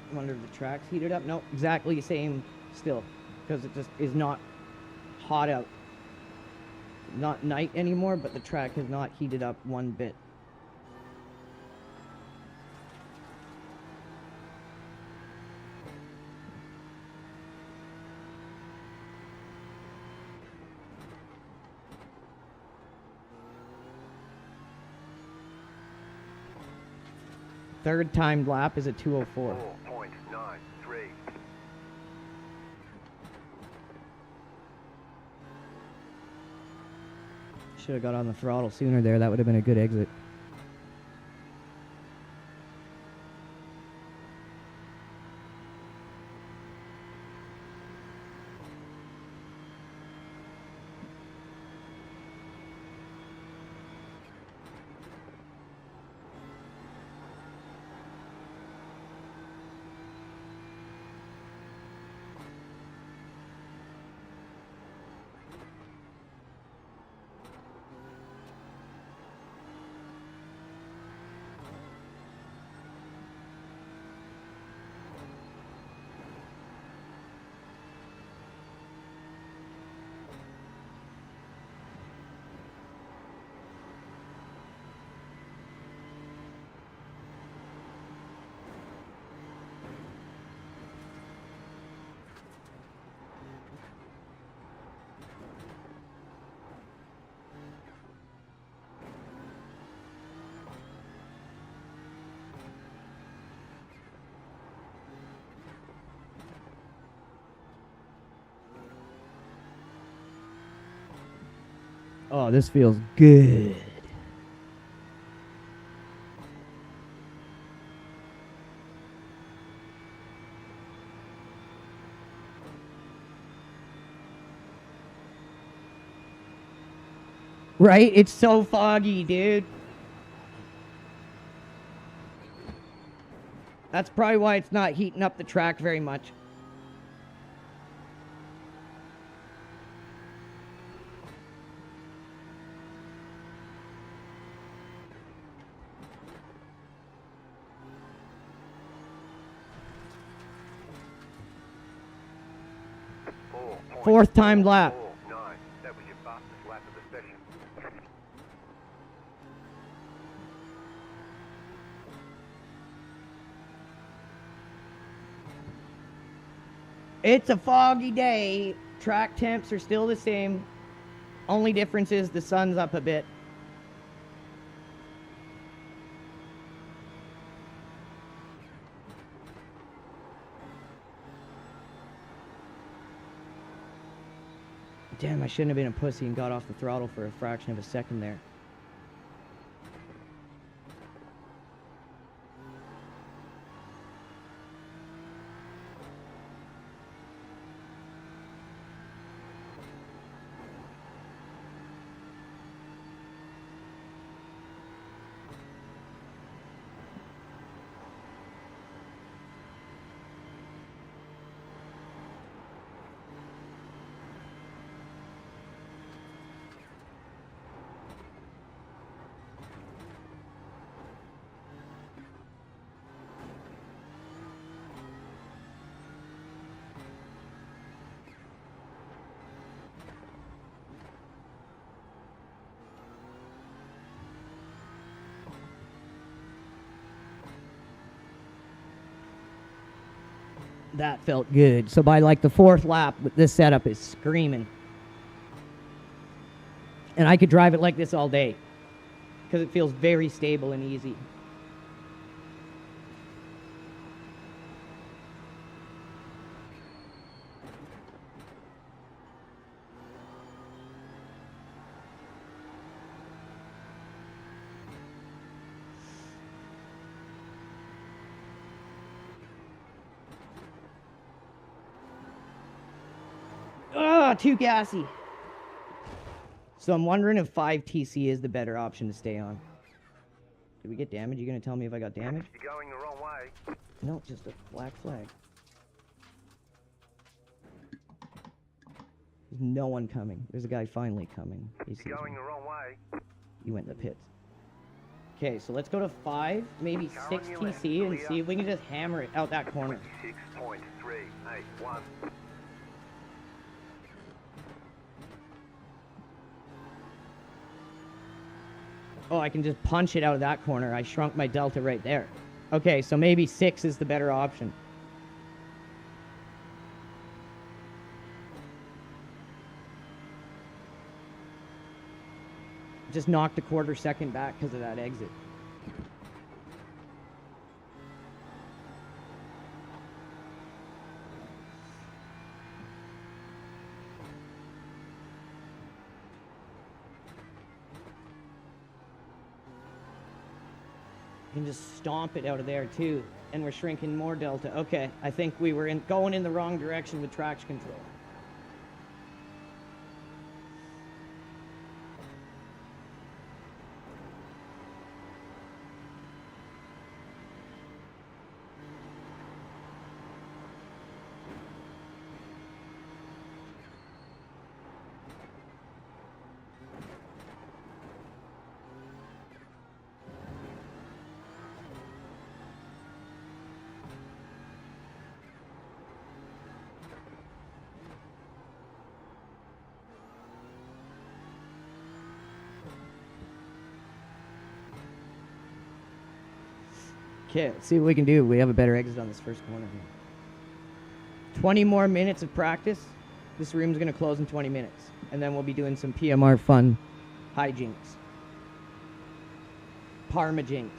I wonder if the track's heated up. No, exactly the same still, because it just is not hot out. Not night anymore, but the track has not heated up one bit. Third timed lap is a 2:04. 4.93. Should have got on the throttle sooner there. That would have been a good exit. Oh, this feels good. Right? It's so foggy, dude. That's probably why it's not heating up the track very much. Fourth time lap. 4.49. That was your fastest lap of the session. It's a foggy day. Track temps are still the same. Only difference is the sun's up a bit. Damn, I shouldn't have been a pussy and got off the throttle for a fraction of a second there. That felt good. So by like the fourth lap, this setup is screaming. And I could drive it like this all day because it feels very stable and easy. Too gassy. So I'm wondering if 5TC is the better option to stay on. Did we get damage? You gonna tell me if I got damage? You're going the wrong way. No, just a black flag. There's no one coming. There's a guy finally coming. He sees You're going me. the wrong way. You went in the pits. Okay, so let's go to 5, maybe Car 6 on your left, TC and clear. see if we can just hammer it out that corner. 26.381. Oh, I can just punch it out of that corner. I shrunk my delta right there. Okay, so maybe 6 is the better option. Just knocked a quarter second back because of that exit. You can just stomp it out of there too, and we're shrinking more delta. Okay, I think we were going in the wrong direction with traction control. Okay, let's see what we can do. We have a better exit on this first corner here. 20 more minutes of practice. This room's going to close in 20 minutes. And then we'll be doing some PMR fun hijinks. Parmajinks.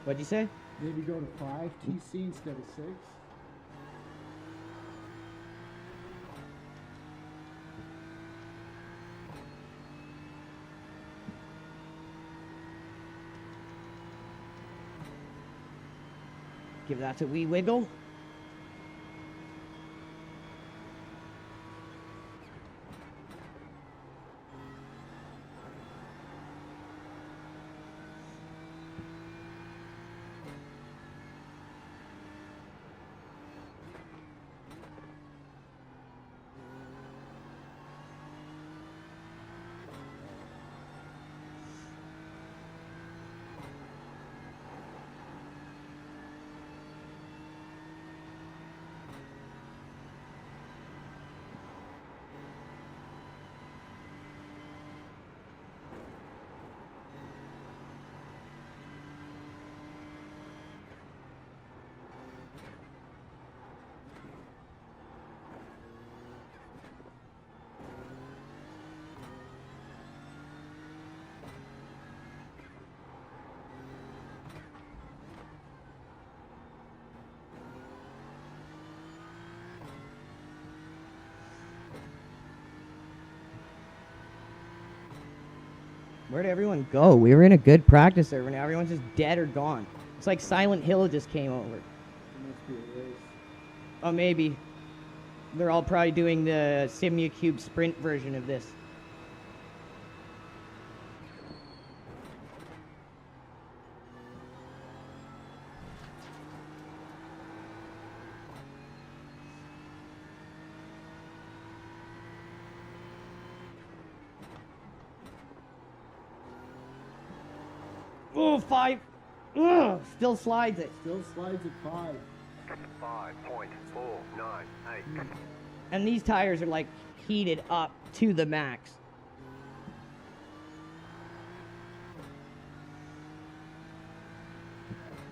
What'd you say? Maybe go to 5 TC instead of 6. Give that a wee wiggle. Where'd everyone go? We were in a good practice server. Now everyone's just dead or gone. It's like Silent Hill just came over. It must be a race. Oh, maybe. They're all probably doing the Simulcube sprint version of this. Oh, 5. Ugh, still slides it. Still slides at 5. 5.498. And these tires are like heated up to the max.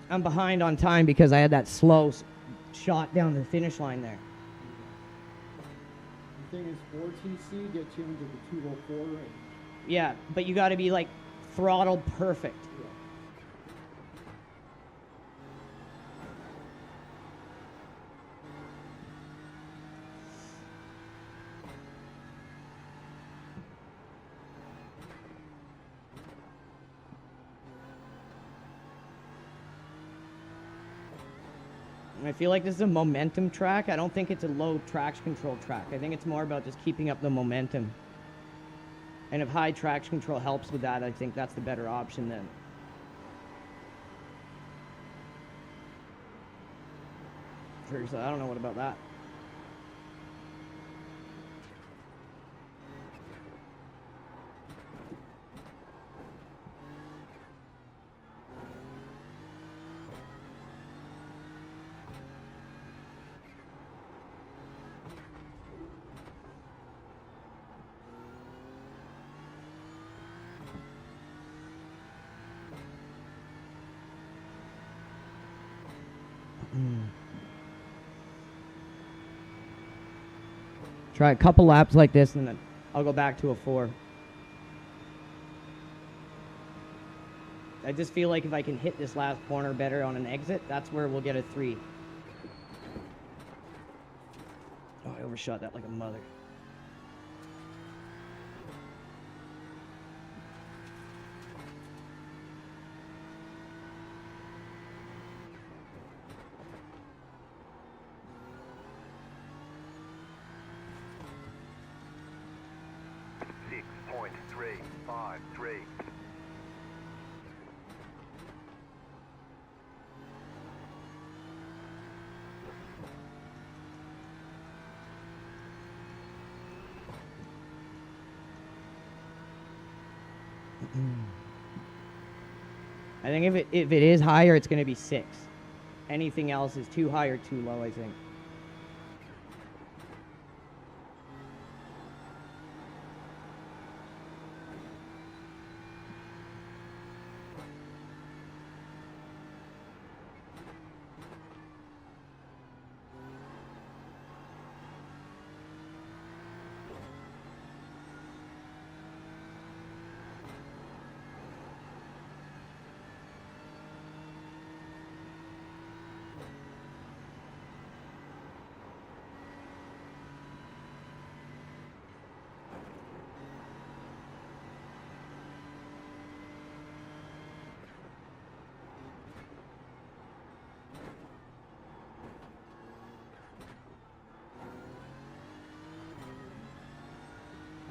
I'm behind on time because I had that slow shot down the finish line there. The thing is, 4 TC gets you into the 204 range. Yeah, but you got to be like throttle perfect. Yeah. And I feel like this is a momentum track. I don't think it's a low traction control track. I think it's more about just keeping up the momentum. And if high traction control helps with that, I think that's the better option then. Seriously, I don't know what about that. Try a couple laps like this and then I'll go back to a 4. I just feel like if I can hit this last corner better on an exit, that's where we'll get a 3. Oh, I overshot that like a mother. .353. I think if it is higher, it's going to be 6. Anything else is too high or too low, I think.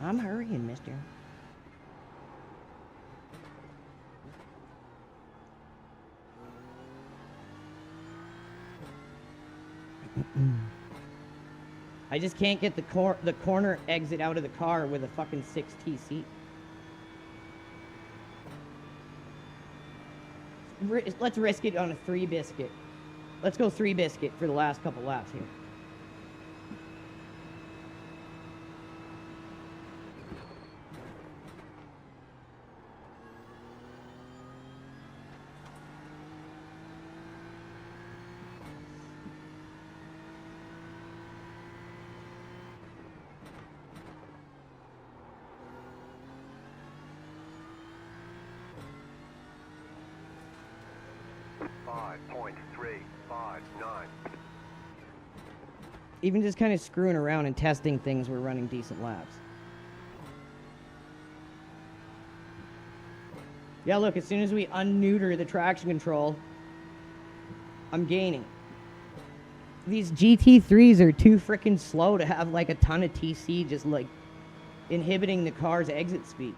I'm hurrying, mister. I just can't get the corner exit out of the car with a fucking 6T seat. Let's risk it on a 3 biscuit. Let's go 3 biscuit for the last couple laps here. Even just kind of screwing around and testing things, we're running decent laps. Yeah, look, as soon as we unneuter the traction control, I'm gaining. These GT3s are too freaking slow to have like a ton of TC just like inhibiting the car's exit speed.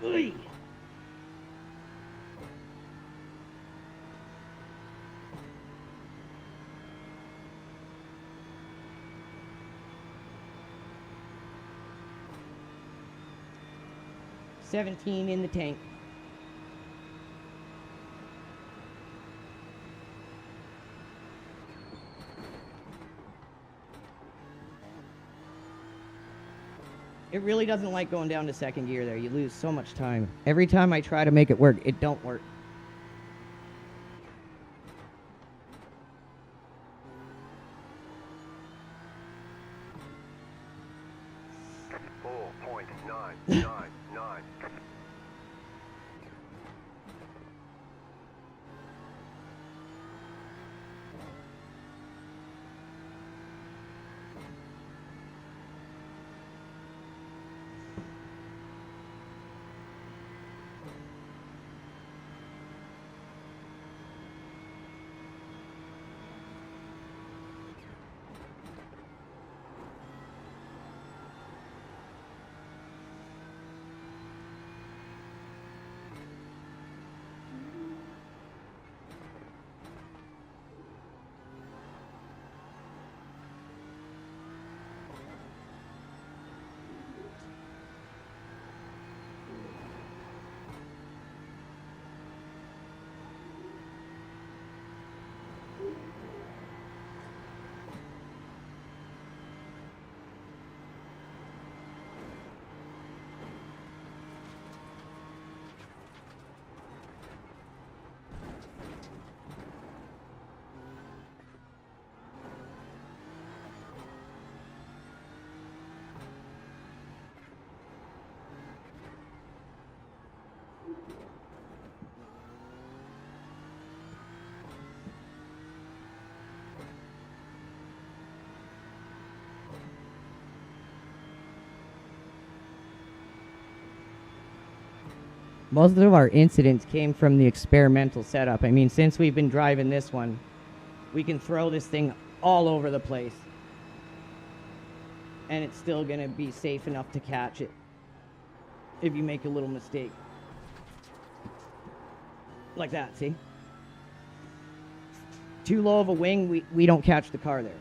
Oy. $17 in the tank. It really doesn't like going down to second gear there. You lose so much time. Every time I try to make it work, it don't work. Most of our incidents came from the experimental setup. I mean, since we've been driving this one, we can throw this thing all over the place. And it's still going to be safe enough to catch it if you make a little mistake. Like that, see? Too low of a wing, we don't catch the car there.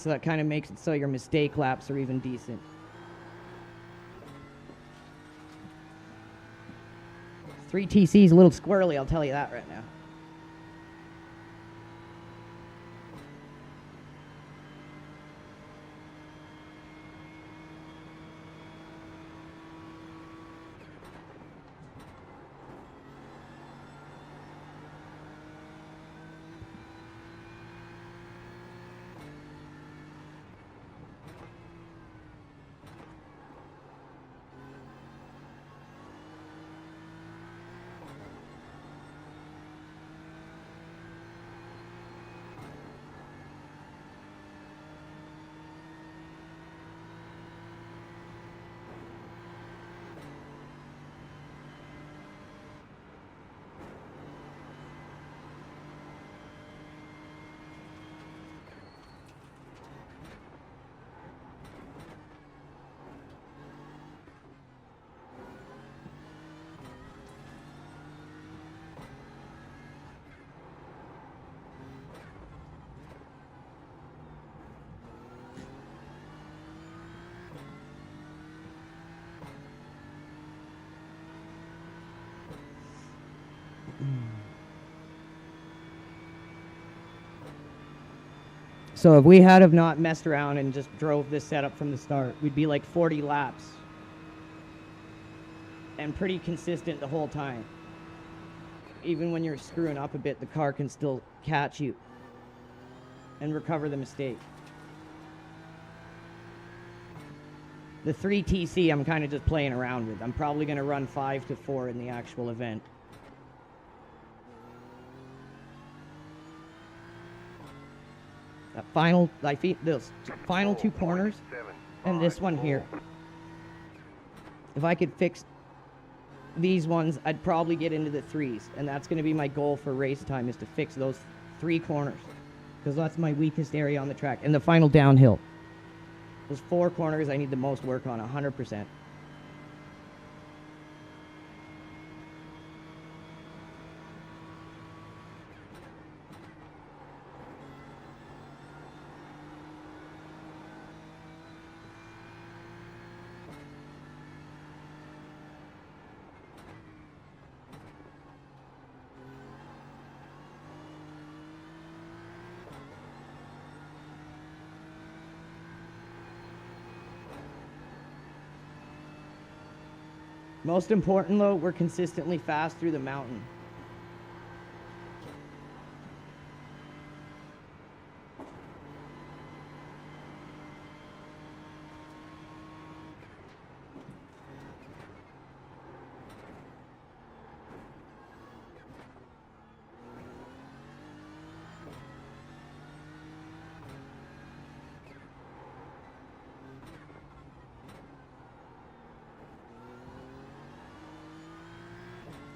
So that kind of makes it so your mistake laps are even decent. 3 TC is a little squirrely, I'll tell you that right now. So if we had have not messed around and just drove this setup from the start, we'd be like 40 laps. And pretty consistent the whole time. Even when you're screwing up a bit, the car can still catch you and recover the mistake. The 3 TC I'm kind of just playing around with. I'm probably going to run 5 to 4 in the actual event. That final, those final 2 corners and this one here. If I could fix these ones, I'd probably get into the 3s, and that's going to be my goal for race time, is to fix those 3 corners, because that's my weakest area on the track. And the final downhill, those 4 corners I need the most work on, 100%. Most important though, we're consistently fast through the mountain.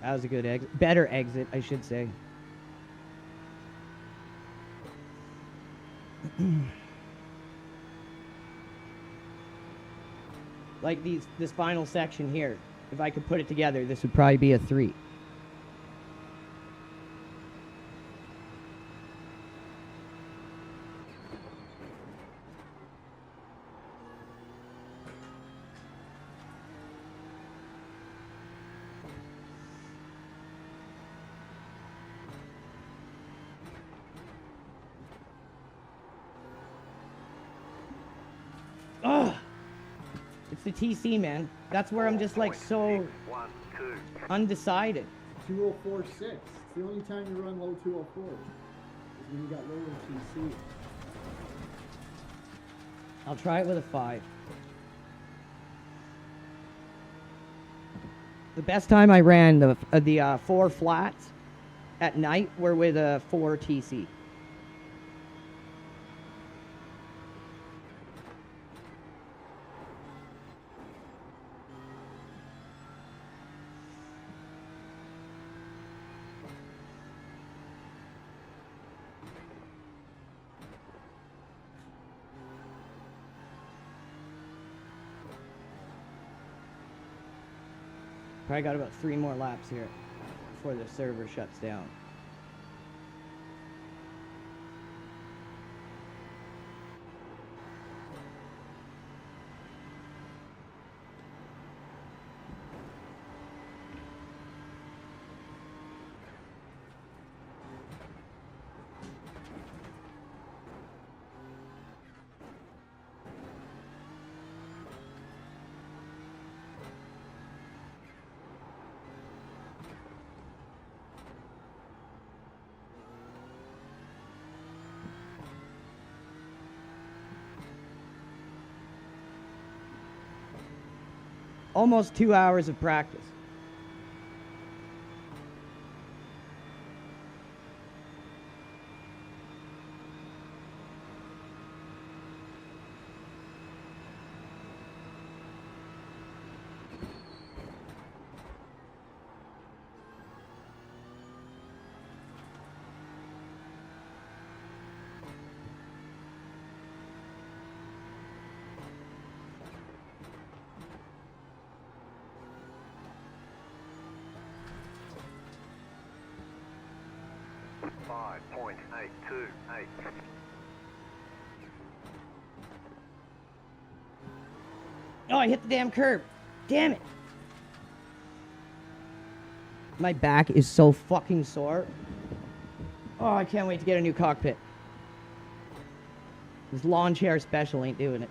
That was a good exit. Better exit, I should say. Like this final section here, if I could put it together, this would probably be a 3. Ugh. It's the TC, man. That's where I'm just like so undecided. 204.6. It's the only time you run low 204 is when you got lower TC. I'll try it with a 5. The best time I ran the 4 flats at night were with a 4 TC. Probably got about 3 more laps here before the server shuts down. Almost 2 hours of practice. Oh, I hit the damn curb. Damn it. My back is so fucking sore. Oh, I can't wait to get a new cockpit. This lawn chair special ain't doing it.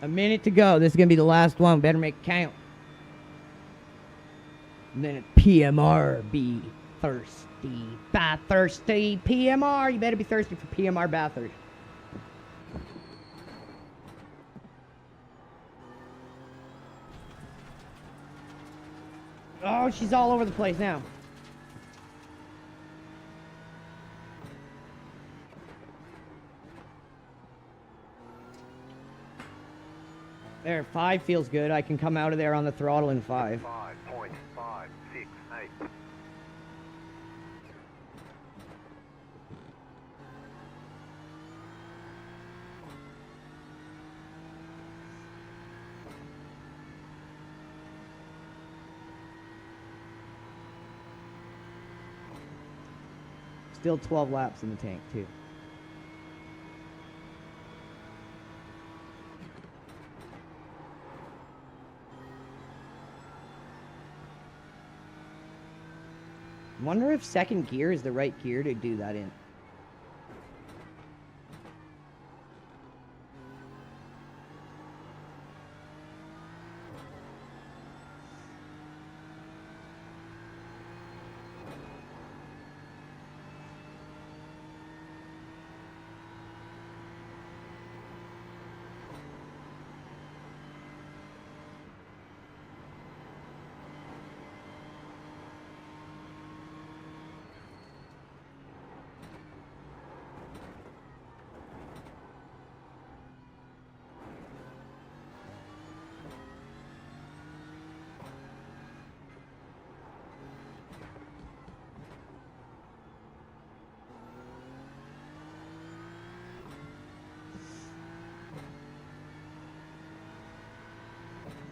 A minute to go. This is going to be the last one. Better make it count. And then it's PMR. Be thirsty. Bathursty. PMR. You better be thirsty for PMR Bathurst. Oh, she's all over the place now. There, 5 feels good. I can come out of there on the throttle in 5. 5.568. Still 12 laps in the tank, too. Wonder if second gear is the right gear to do that in.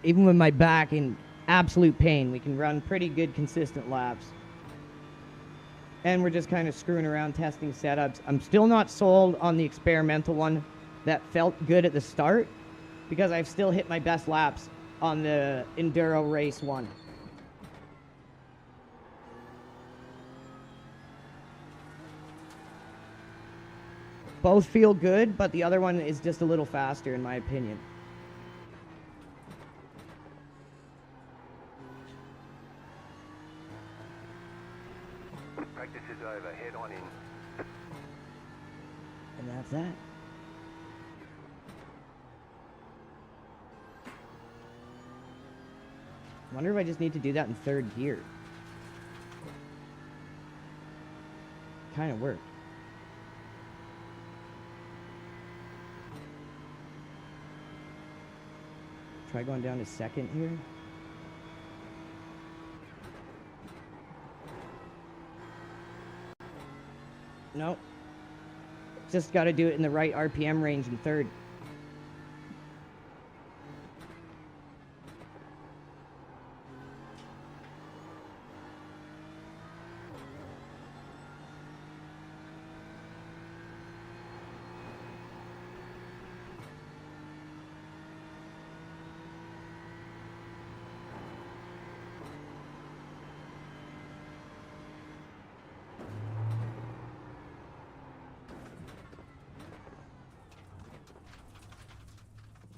Even with my back in absolute pain, we can run pretty good consistent laps. And we're just kind of screwing around testing setups. I'm still not sold on the experimental one that felt good at the start, because I've still hit my best laps on the Enduro race one. Both feel good, but the other one is just a little faster in my opinion. Practice is over. Head on in. And that's that. I wonder if I just need to do that in third gear. kind of worked. Try going down to second here. Nope. Just got to do it in the right RPM range in third.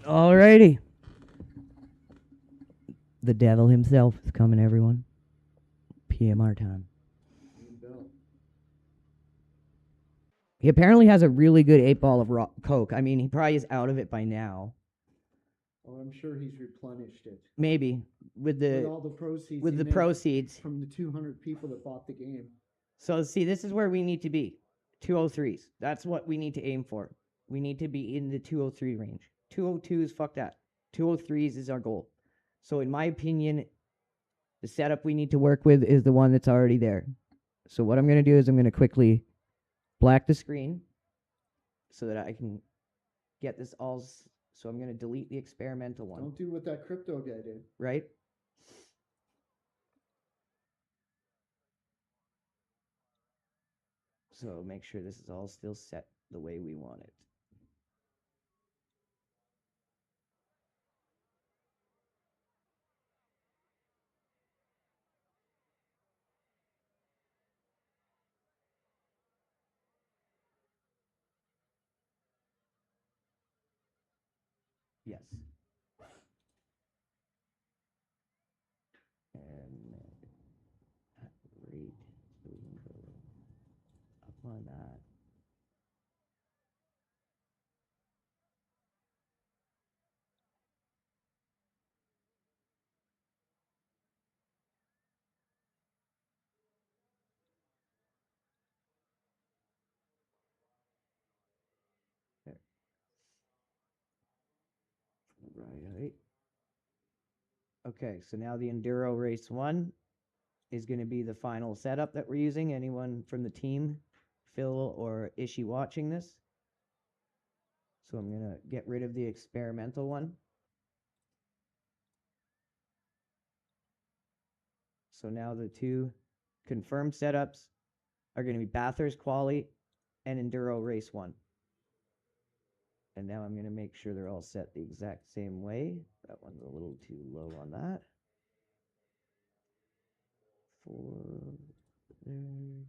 Alrighty. The devil himself is coming, everyone. PMR time. He apparently has a really good 8-ball of Coke. I mean, he probably is out of it by now. Oh, I'm sure he's replenished it. Maybe. With all the proceeds. With the proceeds. From the 200 people that bought the game. So, see, this is where we need to be. 203s. That's what we need to aim for. We need to be in the 203 range. 202s, fuck that. 203s is our goal. So in my opinion, the setup we need to work with is the one that's already there. So what I'm going to do is I'm going to quickly black the screen so that I can get this all. So I'm going to delete the experimental one. Don't do what that crypto guy did. Right? So make sure this is all still set the way we want it. Yes. And at rate, so we can go up on that. There. Right. Okay, so now the Enduro Race 1 is going to be the final setup that we're using. Anyone from the team, Phil or Ischy, watching this? So I'm going to get rid of the experimental one. So now the two confirmed setups are going to be Bathurst Quali and Enduro Race 1. And now I'm going to make sure they're all set the exact same way. That one's a little too low on that. 4 there.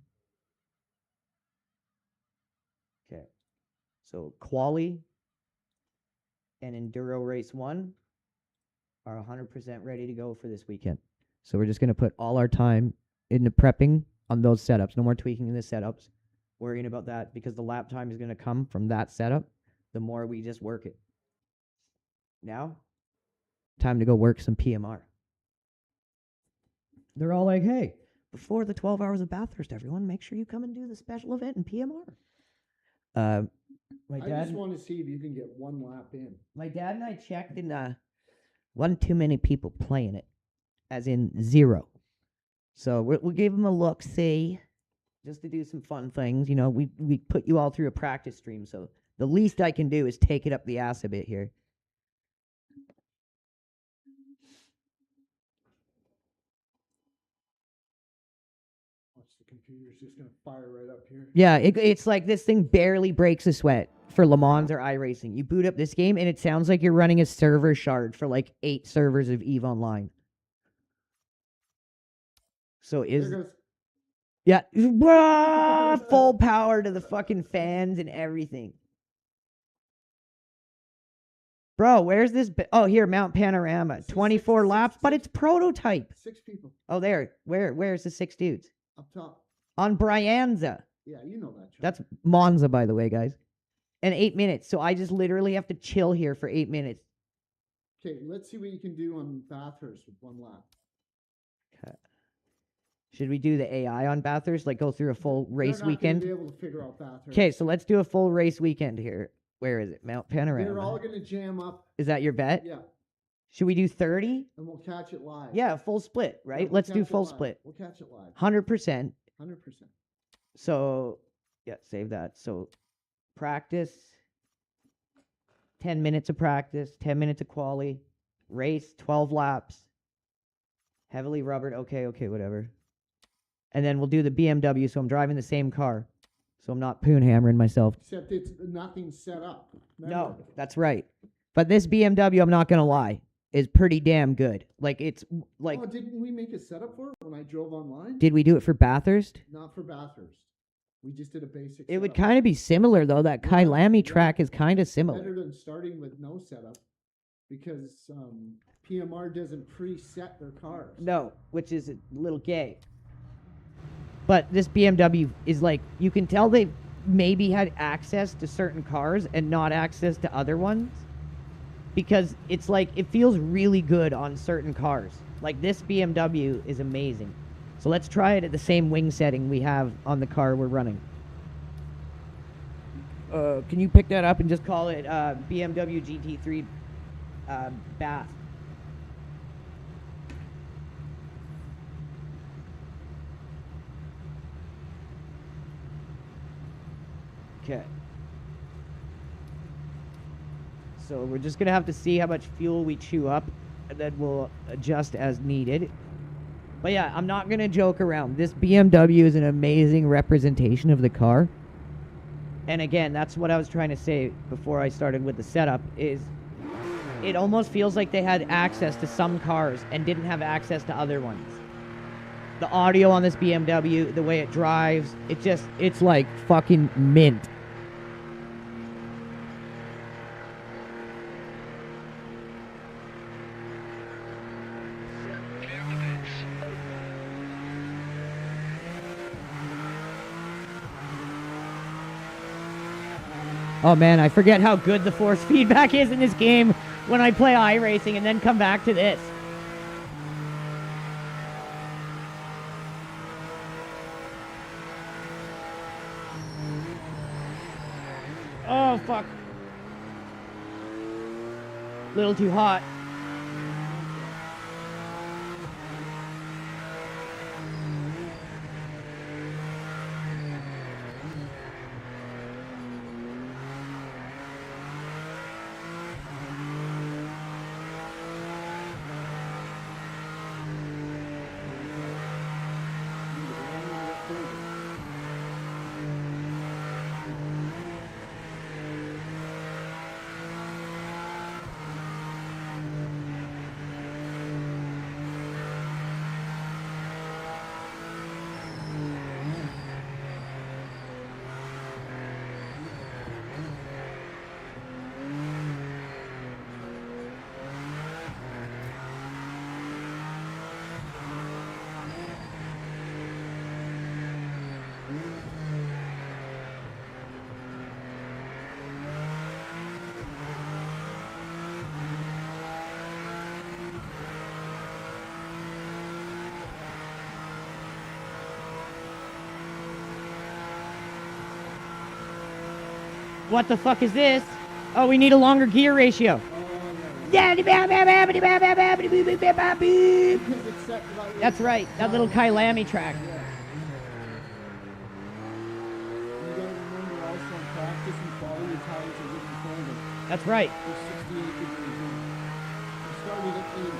Okay. So Quali and Enduro Race 1 are 100% ready to go for this weekend. So we're just going to put all our time into prepping on those setups. No more tweaking in the setups. Worrying about that because the lap time is going to come from that setup. The more we just work it. Now, time to go work some PMR. They're all like, hey, before the 12 hours of Bathurst, everyone, make sure you come and do the special event in PMR. I just want to see if you can get one lap in. My dad and I checked and wasn't too many people playing it, as in 0. So we'll give them a look, see, just to do some fun things. You know, we put you all through a practice stream, so the least I can do is take it up the ass a bit here. Watch, the computer's just going to fire right up here. Yeah, it's like this thing barely breaks a sweat for Le Mans or iRacing. You boot up this game, and it sounds like you're running a server shard for like 8 servers of EVE Online. So yeah, full power to the fucking fans and everything. Bro, where's this? Oh, here, Mount Panorama. 24 laps, but it's prototype. 6 people. Oh, there. Where's the 6 dudes? Up top. On Brianza. Yeah, you know that. John. That's Monza, by the way, guys. And 8 minutes. So I just literally have to chill here for 8 minutes. Okay, let's see what you can do on Bathurst with 1 lap. Okay. Should we do the AI on Bathurst? Like go through a full race They're not gonna weekend? be able to figure out Bathurst. Okay, so let's do a full race weekend here. Where is it? Mount Panorama. They're all gonna jam up. Is that your bet? Yeah, Should we do 30? and we'll catch it live. Yeah, full split, Yeah, right? we'll Let's do catch it full live. split. We'll catch it live. 100%. 100%. So, yeah, save that. So, practice, 10 minutes of practice, 10 minutes of quali, race, 12 laps, heavily rubbered. Okay, whatever. And then we'll do the BMW, so I'm driving the same car. So I'm not poon hammering myself. Except it's nothing set up. No, that's right. But this BMW, I'm not going to lie, is pretty damn good. Like, it's like. Oh, didn't we make a setup for it when I drove online? Did we do it for Bathurst? Not for Bathurst. We just did a basic It would setup. kind of be similar, though. That Yeah, Kailami yeah. track is kind of Better similar. than starting with no setup because PMR doesn't preset their cars. No, which is a little gay. But this BMW is like, you can tell they maybe had access to certain cars and not access to other ones. Because it's like, it feels really good on certain cars. Like this BMW is amazing. So let's try it at the same wing setting we have on the car we're running. Can you pick that up and just call it BMW GT3 Bath? Okay. So we're just going to have to see how much fuel we chew up, and then we'll adjust as needed. But yeah, I'm not going to joke around. This BMW is an amazing representation of the car. And again, that's what I was trying to say before I started with the setup, is it almost feels like they had access to some cars and didn't have access to other ones. The audio on this BMW, the way it drives, it's like fucking mint. Oh man, I forget how good the force feedback is in this game when I play iRacing and then come back to this. Oh fuck. Little too hot. What the fuck is this? Oh, we need a longer gear ratio. That's right, that little Kailami track. Yeah. You gotta remember also in practice and quality, your tires are getting colder. That's right. They're 68 degrees in. We started at 80.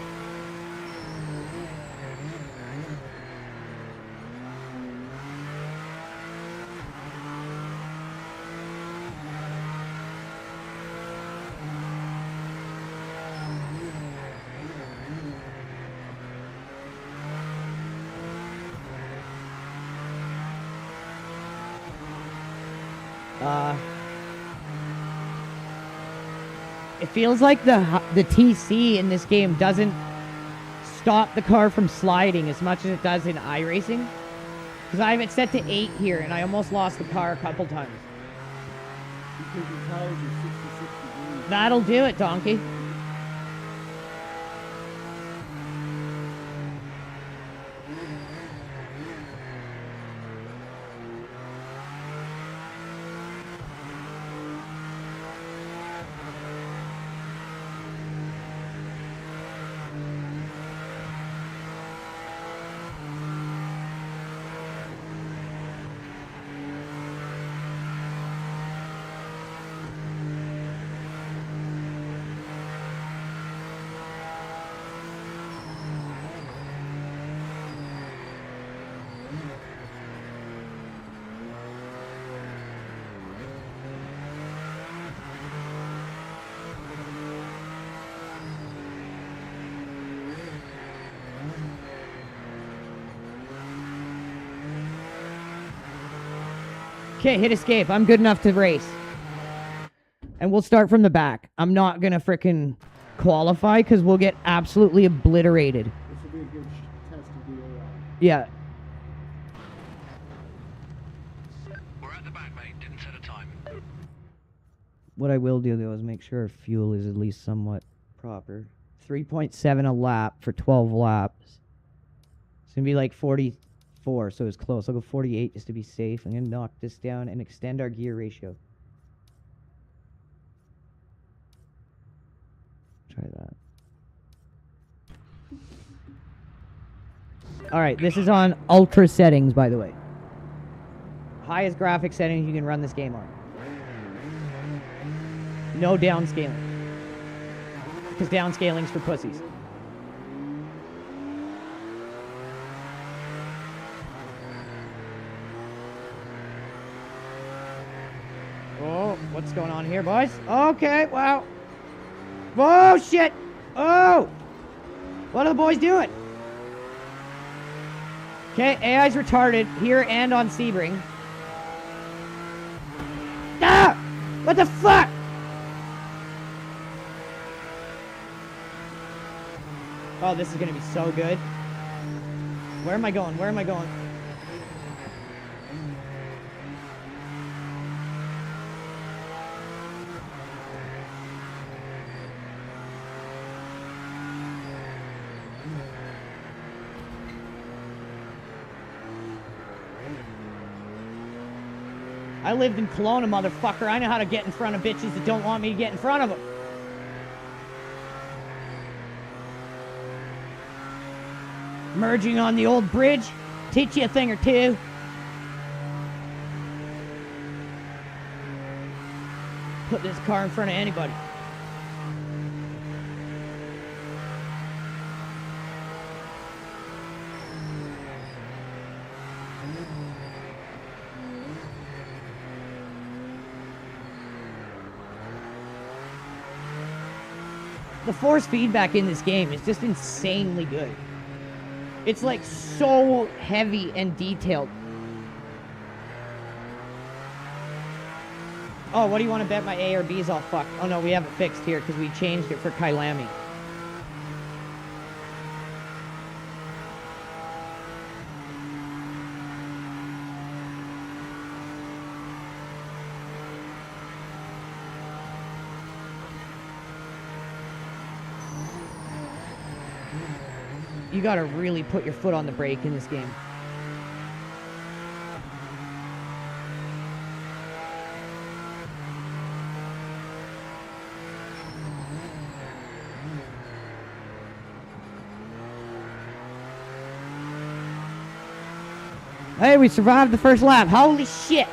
It feels like the TC in this game doesn't stop the car from sliding as much as it does in iRacing. Because I have it set to 8 here, and I almost lost the car a couple times. Because your tires are 66 degrees. That'll do it, donkey. Okay, hit escape. I'm good enough to race. And we'll start from the back. I'm not going to frickin' qualify because we'll get absolutely obliterated. This will be a good test of the AI. Yeah. We're at the back, mate. Didn't set a time. What I will do, though, is make sure fuel is at least somewhat proper. 3.7 a lap for 12 laps. It's going to be like 44, so it's close. I'll go 48 just to be safe. I'm going to knock this down and extend our gear ratio. Try that. Alright, this is on ultra settings, by the way. Highest graphic settings you can run this game on. No downscaling. Because downscaling's for pussies. Oh, what's going on here, boys? Okay, wow. Whoa, shit! Oh! What are the boys doing? Okay, AI's retarded here and on Sebring. Ah! What the fuck? Oh, this is gonna be so good. Where am I going? Where am I going? I lived in Kelowna, motherfucker. I know how to get in front of bitches that don't want me to get in front of them. Merging on the old bridge. Teach you a thing or two. Put this car in front of anybody. The force feedback in this game is just insanely good. It's like so heavy and detailed. Oh, what do you want to bet my A or B is all fucked? Oh no, we have it fixed here because we changed it for Kailami. You gotta really put your foot on the brake in this game. Hey, we survived the first lap. Holy shit!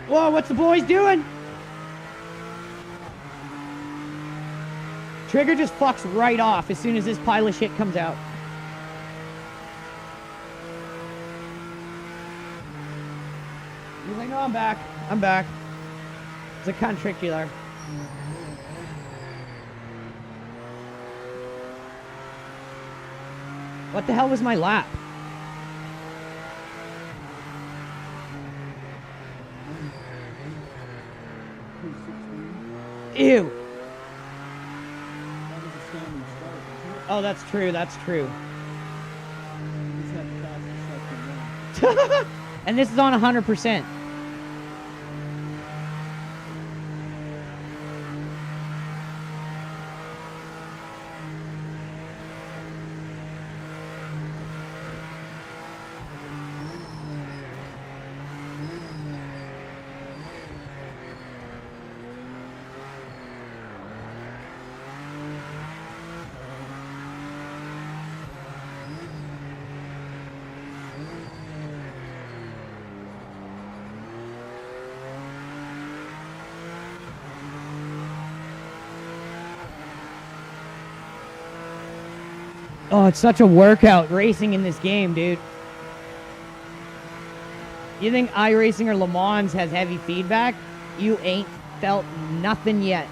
Whoa, what's the boys doing? Trigger just fucks right off as soon as this pile of shit comes out. He's like, no, I'm back. I'm back. It's a cunt trick you there. What the hell was my lap? Ew. Oh, that's true, that's true. And this is on 100%. Oh, it's such a workout racing in this game, dude. You think iRacing or Le Mans has heavy feedback? You ain't felt nothing yet.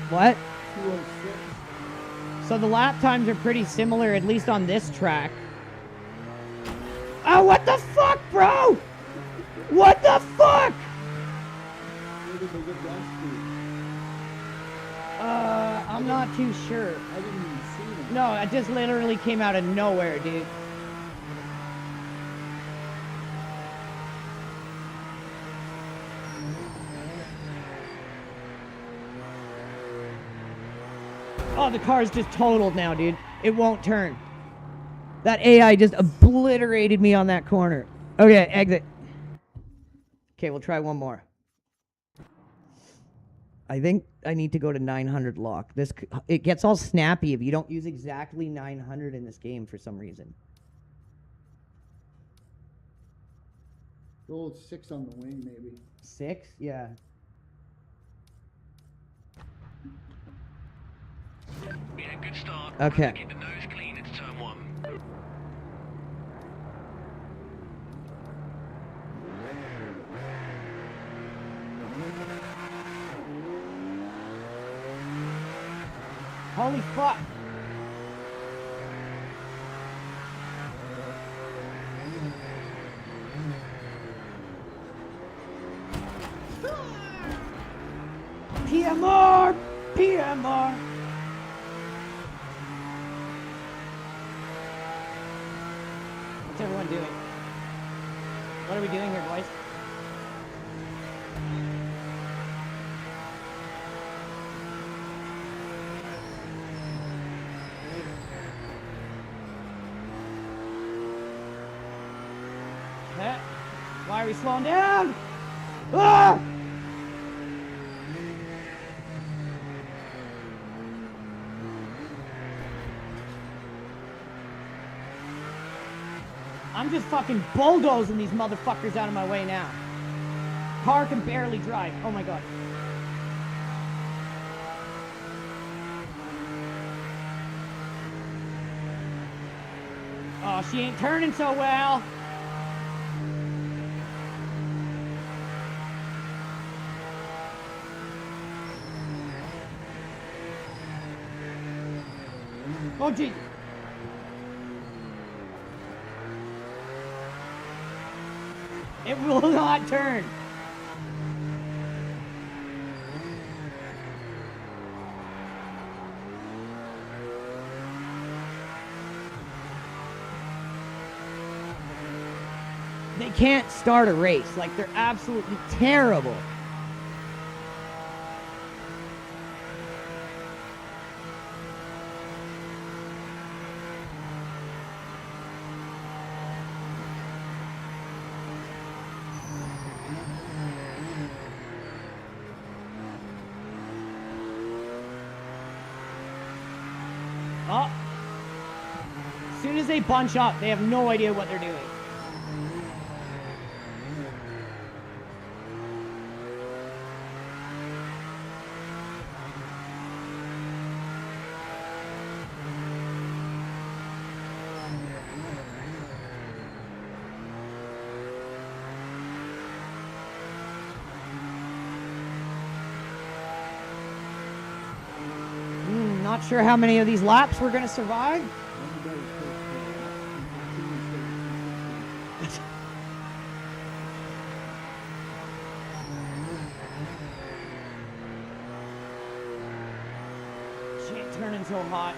What? 206. So the lap times are pretty similar, at least on this track. Oh, what the fuck, bro? What the fuck? Where did they get that speed? I'm not too sure. I didn't even see them. No, it just literally came out of nowhere, dude. Oh, the car's just totaled now, dude. It won't turn. That AI just obliterated me on that corner. Okay, exit. Okay, we'll try one more. I think I need to go to 900 lock. It gets all snappy if you don't use exactly 900 in this game for some reason. Roll 6 on the wing, maybe. 6? Yeah. Yeah, good start. Okay. Keep the nose clean, it's turn 1. Holy fuck. PMR! PMR! What's everyone doing? What are we doing here, boys? Why are we slowing down? Ah! I'm just fucking bulldozing these motherfuckers out of my way now. Car can barely drive. Oh my god. Oh, she ain't turning so well. Oh, gee. It will not turn. They can't start a race. Like, they're absolutely terrible. Oh. As soon as they bunch up, they have no idea what they're doing. Not sure how many of these laps we're going to survive. She ain't turning so hot.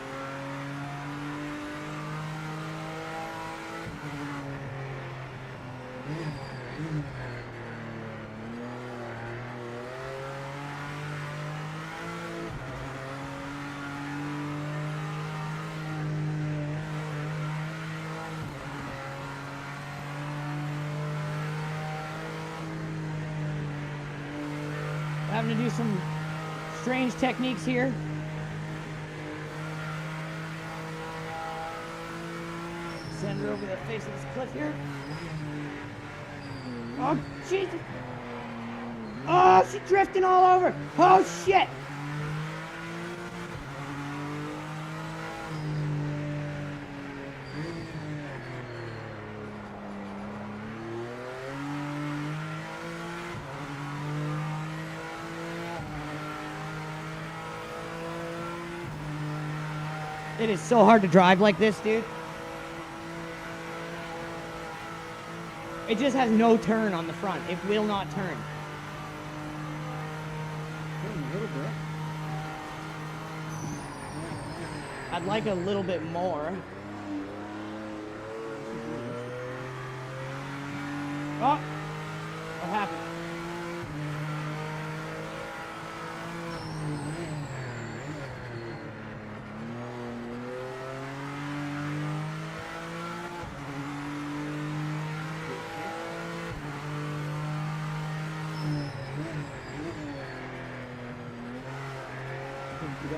Having to do some strange techniques here. Send her over the face of this cliff here. Oh, Jesus. Oh, she's drifting all over. Oh, shit. It is so hard to drive like this, dude. It just has no turn on the front. It will not turn. Turn a little bit. I'd like a little bit more. Oh! What happened?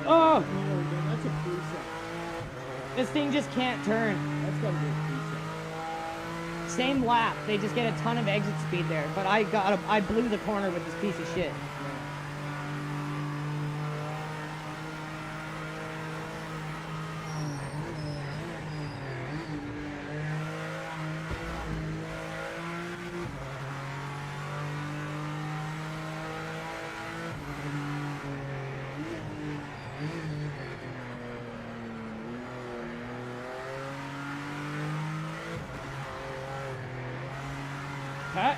Oh! No, that's a preset. This thing just can't turn. That's gotta be a preset. Same lap. They just get a ton of exit speed there. But I blew the corner with this piece of shit. Cut.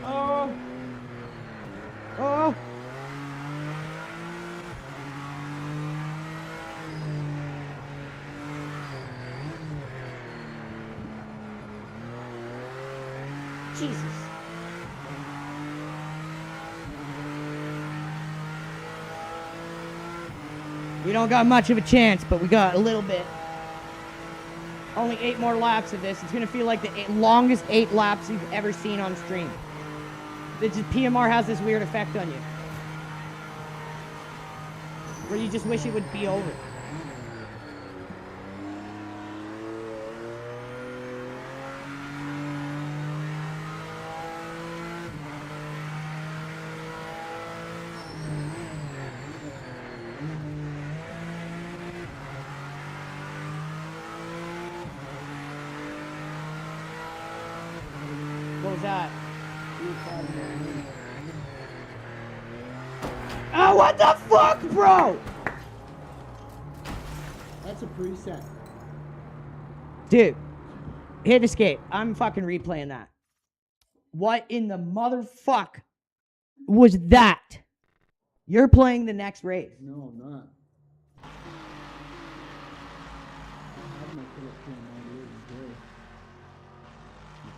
Oh. Oh. Jesus. We don't got much of a chance, but we got a little bit. Only 8 more laps of this. It's going to feel like the longest 8 laps you've ever seen on stream. PMR has this weird effect on you. Where you just wish it would be over. What was that? Oh, what the fuck, bro? That's a preset. Dude, hit escape. I'm fucking replaying that. What in the motherfuck was that? You're playing the next race. No, I'm not. I'm gonna put up 298 and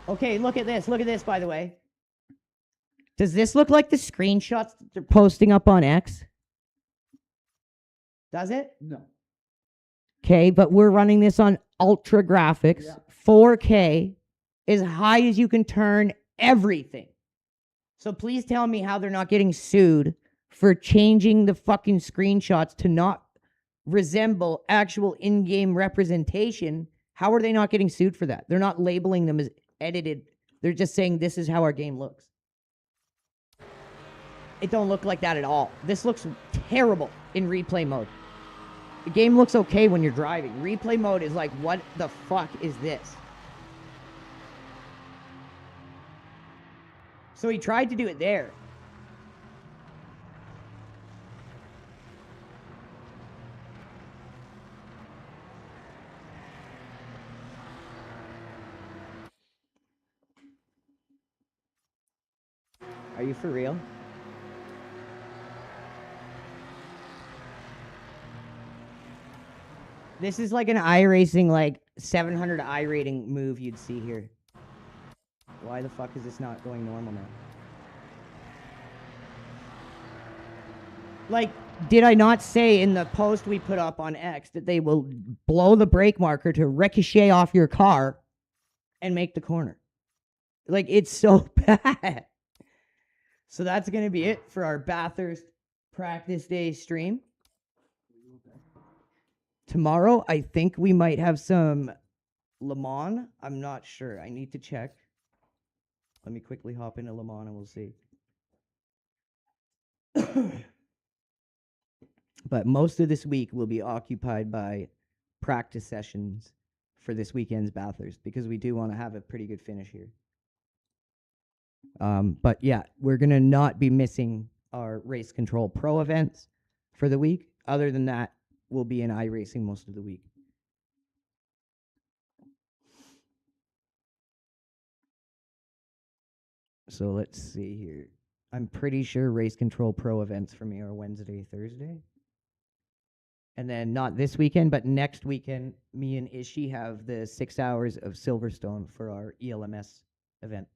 go. Okay, look at this. Look at this, by the way. Does this look like the screenshots that they're posting up on X? Does it? No. Okay, but we're running this on ultra graphics, Yeah. 4K, as high as you can turn everything. So please tell me how they're not getting sued for changing the fucking screenshots to not resemble actual in-game representation. How are they not getting sued for that? They're not labeling them as edited. They're just saying this is how our game looks. It don't look like that at all. This looks terrible in replay mode. The game looks okay when you're driving. Replay mode is like, what the fuck is this? So he tried to do it there. Are you for real? This is like an iRacing, like 700 iRating move you'd see here. Why the fuck is this not going normal now? Like, did I not say in the post we put up on X that they will blow the brake marker to ricochet off your car and make the corner? Like, it's so bad. So that's going to be it for our Bathurst practice day stream. Tomorrow, I think we might have some Le Mans. I'm not sure. I need to check. Let me quickly hop into Le Mans and we'll see. But most of this week will be occupied by practice sessions for this weekend's Bathurst because we do want to have a pretty good finish here. But yeah, we're going to not be missing our Race Control Pro events for the week. Other than that, we'll be in Iracing most of the week. So let's see here. I'm pretty sure Race Control Pro events for me are Wednesday, Thursday. And then not this weekend, but next weekend, me and Ischy have the 6 hours of Silverstone for our ELMS event.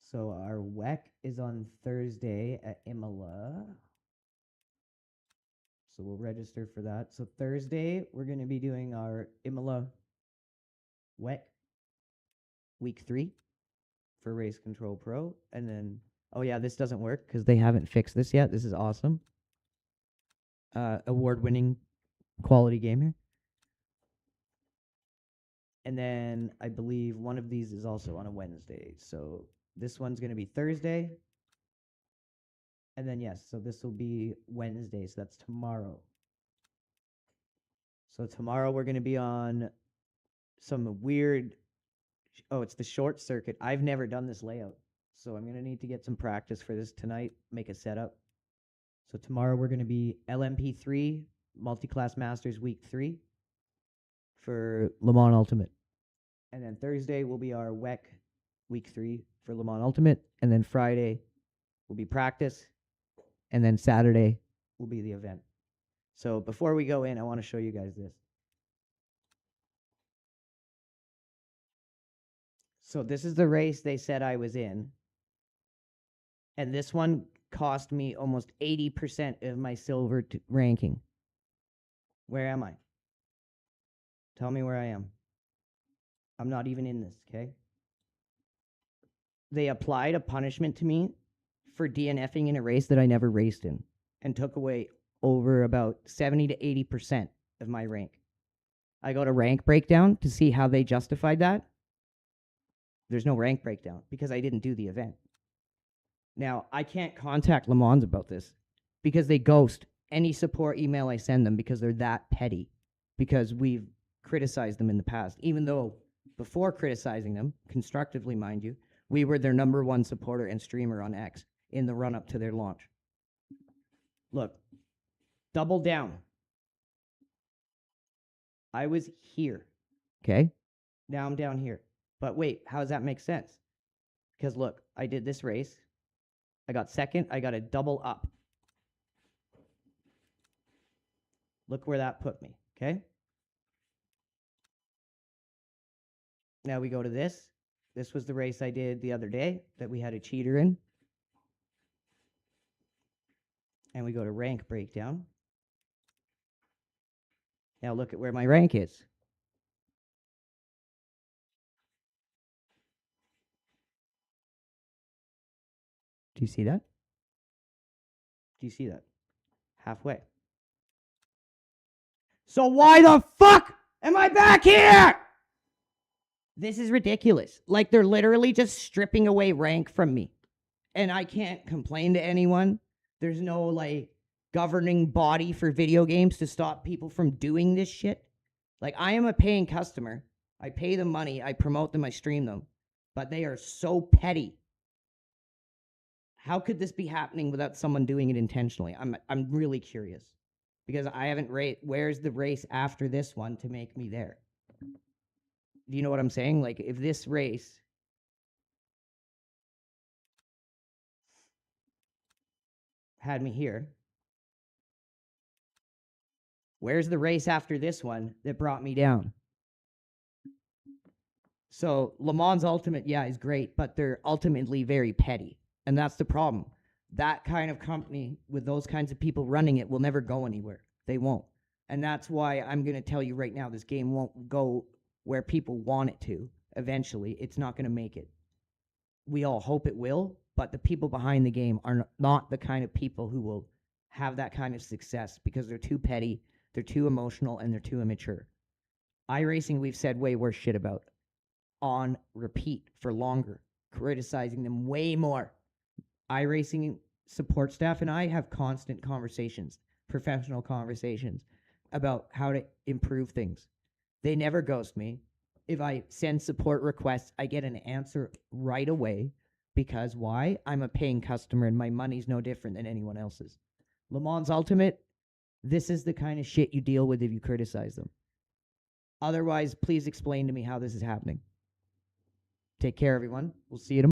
So our WEC is on Thursday at Imola. So we'll register for that. So Thursday, we're going to be doing our Imola WEC week 3 for Race Control Pro. And then, oh yeah, this doesn't work because they haven't fixed this yet. This is awesome. Award-winning quality gamer. And then I believe one of these is also on a Wednesday. So this one's going to be Thursday. And then, yes, so this will be Wednesday. So that's tomorrow. So tomorrow we're going to be on some weird, oh, it's the short circuit. I've never done this layout. So I'm going to need to get some practice for this tonight, make a setup. So tomorrow we're going to be LMP3, Multi-Class Masters Week 3 for Le Mans Ultimate. And then Thursday will be our WEC Week 3 for Le Mans Ultimate. And then Friday will be practice. And then Saturday will be the event. So before we go in, I want to show you guys this. So this is the race they said I was in. And this one cost me almost 80% of my silver ranking. Where am I? Tell me where I am. I'm not even in this, okay? They applied a punishment to me for DNFing in a race that I never raced in and took away over about 70 to 80% of my rank. I go to rank breakdown to see how they justified that. There's no rank breakdown because I didn't do the event. Now, I can't contact Le Mans about this because they ghost any support email I send them because they're that petty, because we've criticized them in the past, even though before criticizing them, constructively mind you, we were their #1 supporter and streamer on X in the run-up to their launch. Look, double down. I was here, okay? Now I'm down here. But wait, how does that make sense? Because look, I did this race. I got second. I got a double up. Look where that put me, okay? Now we go to this. This was the race I did the other day that we had a cheater in. And we go to rank breakdown. Now look at where my rank is. Do you see that? Do you see that? Halfway. So why the fuck am I back here? This is ridiculous. Like, they're literally just stripping away rank from me. And I can't complain to anyone. There's no, like, governing body for video games to stop people from doing this shit. Like, I am a paying customer. I pay them money. I promote them. I stream them. But they are so petty. How could this be happening without someone doing it intentionally? I'm really curious. Because I haven't where's the race after this one to make me there? Do you know what I'm saying? Like, if this race had me here, where's the race after this one that brought me down? So Le Mans Ultimate, yeah, is great, but they're ultimately very petty. And that's the problem. That kind of company with those kinds of people running it will never go anywhere. They won't. And that's why I'm going to tell you right now, this game won't go where people want it to. Eventually, it's not going to make it. we all hope it will, but the people behind the game are not the kind of people who will have that kind of success because they're too petty, they're too emotional, and they're too immature. Iracing, we've said way worse shit about on repeat for longer, criticizing them way more. Iracing support staff and I have constant conversations, professional conversations about how to improve things. They never ghost me. If I send support requests, I get an answer right away because why? I'm a paying customer and my money's no different than anyone else's. Le Mans Ultimate, this is the kind of shit you deal with if you criticize them. Otherwise, please explain to me how this is happening. Take care, everyone. We'll see you tomorrow.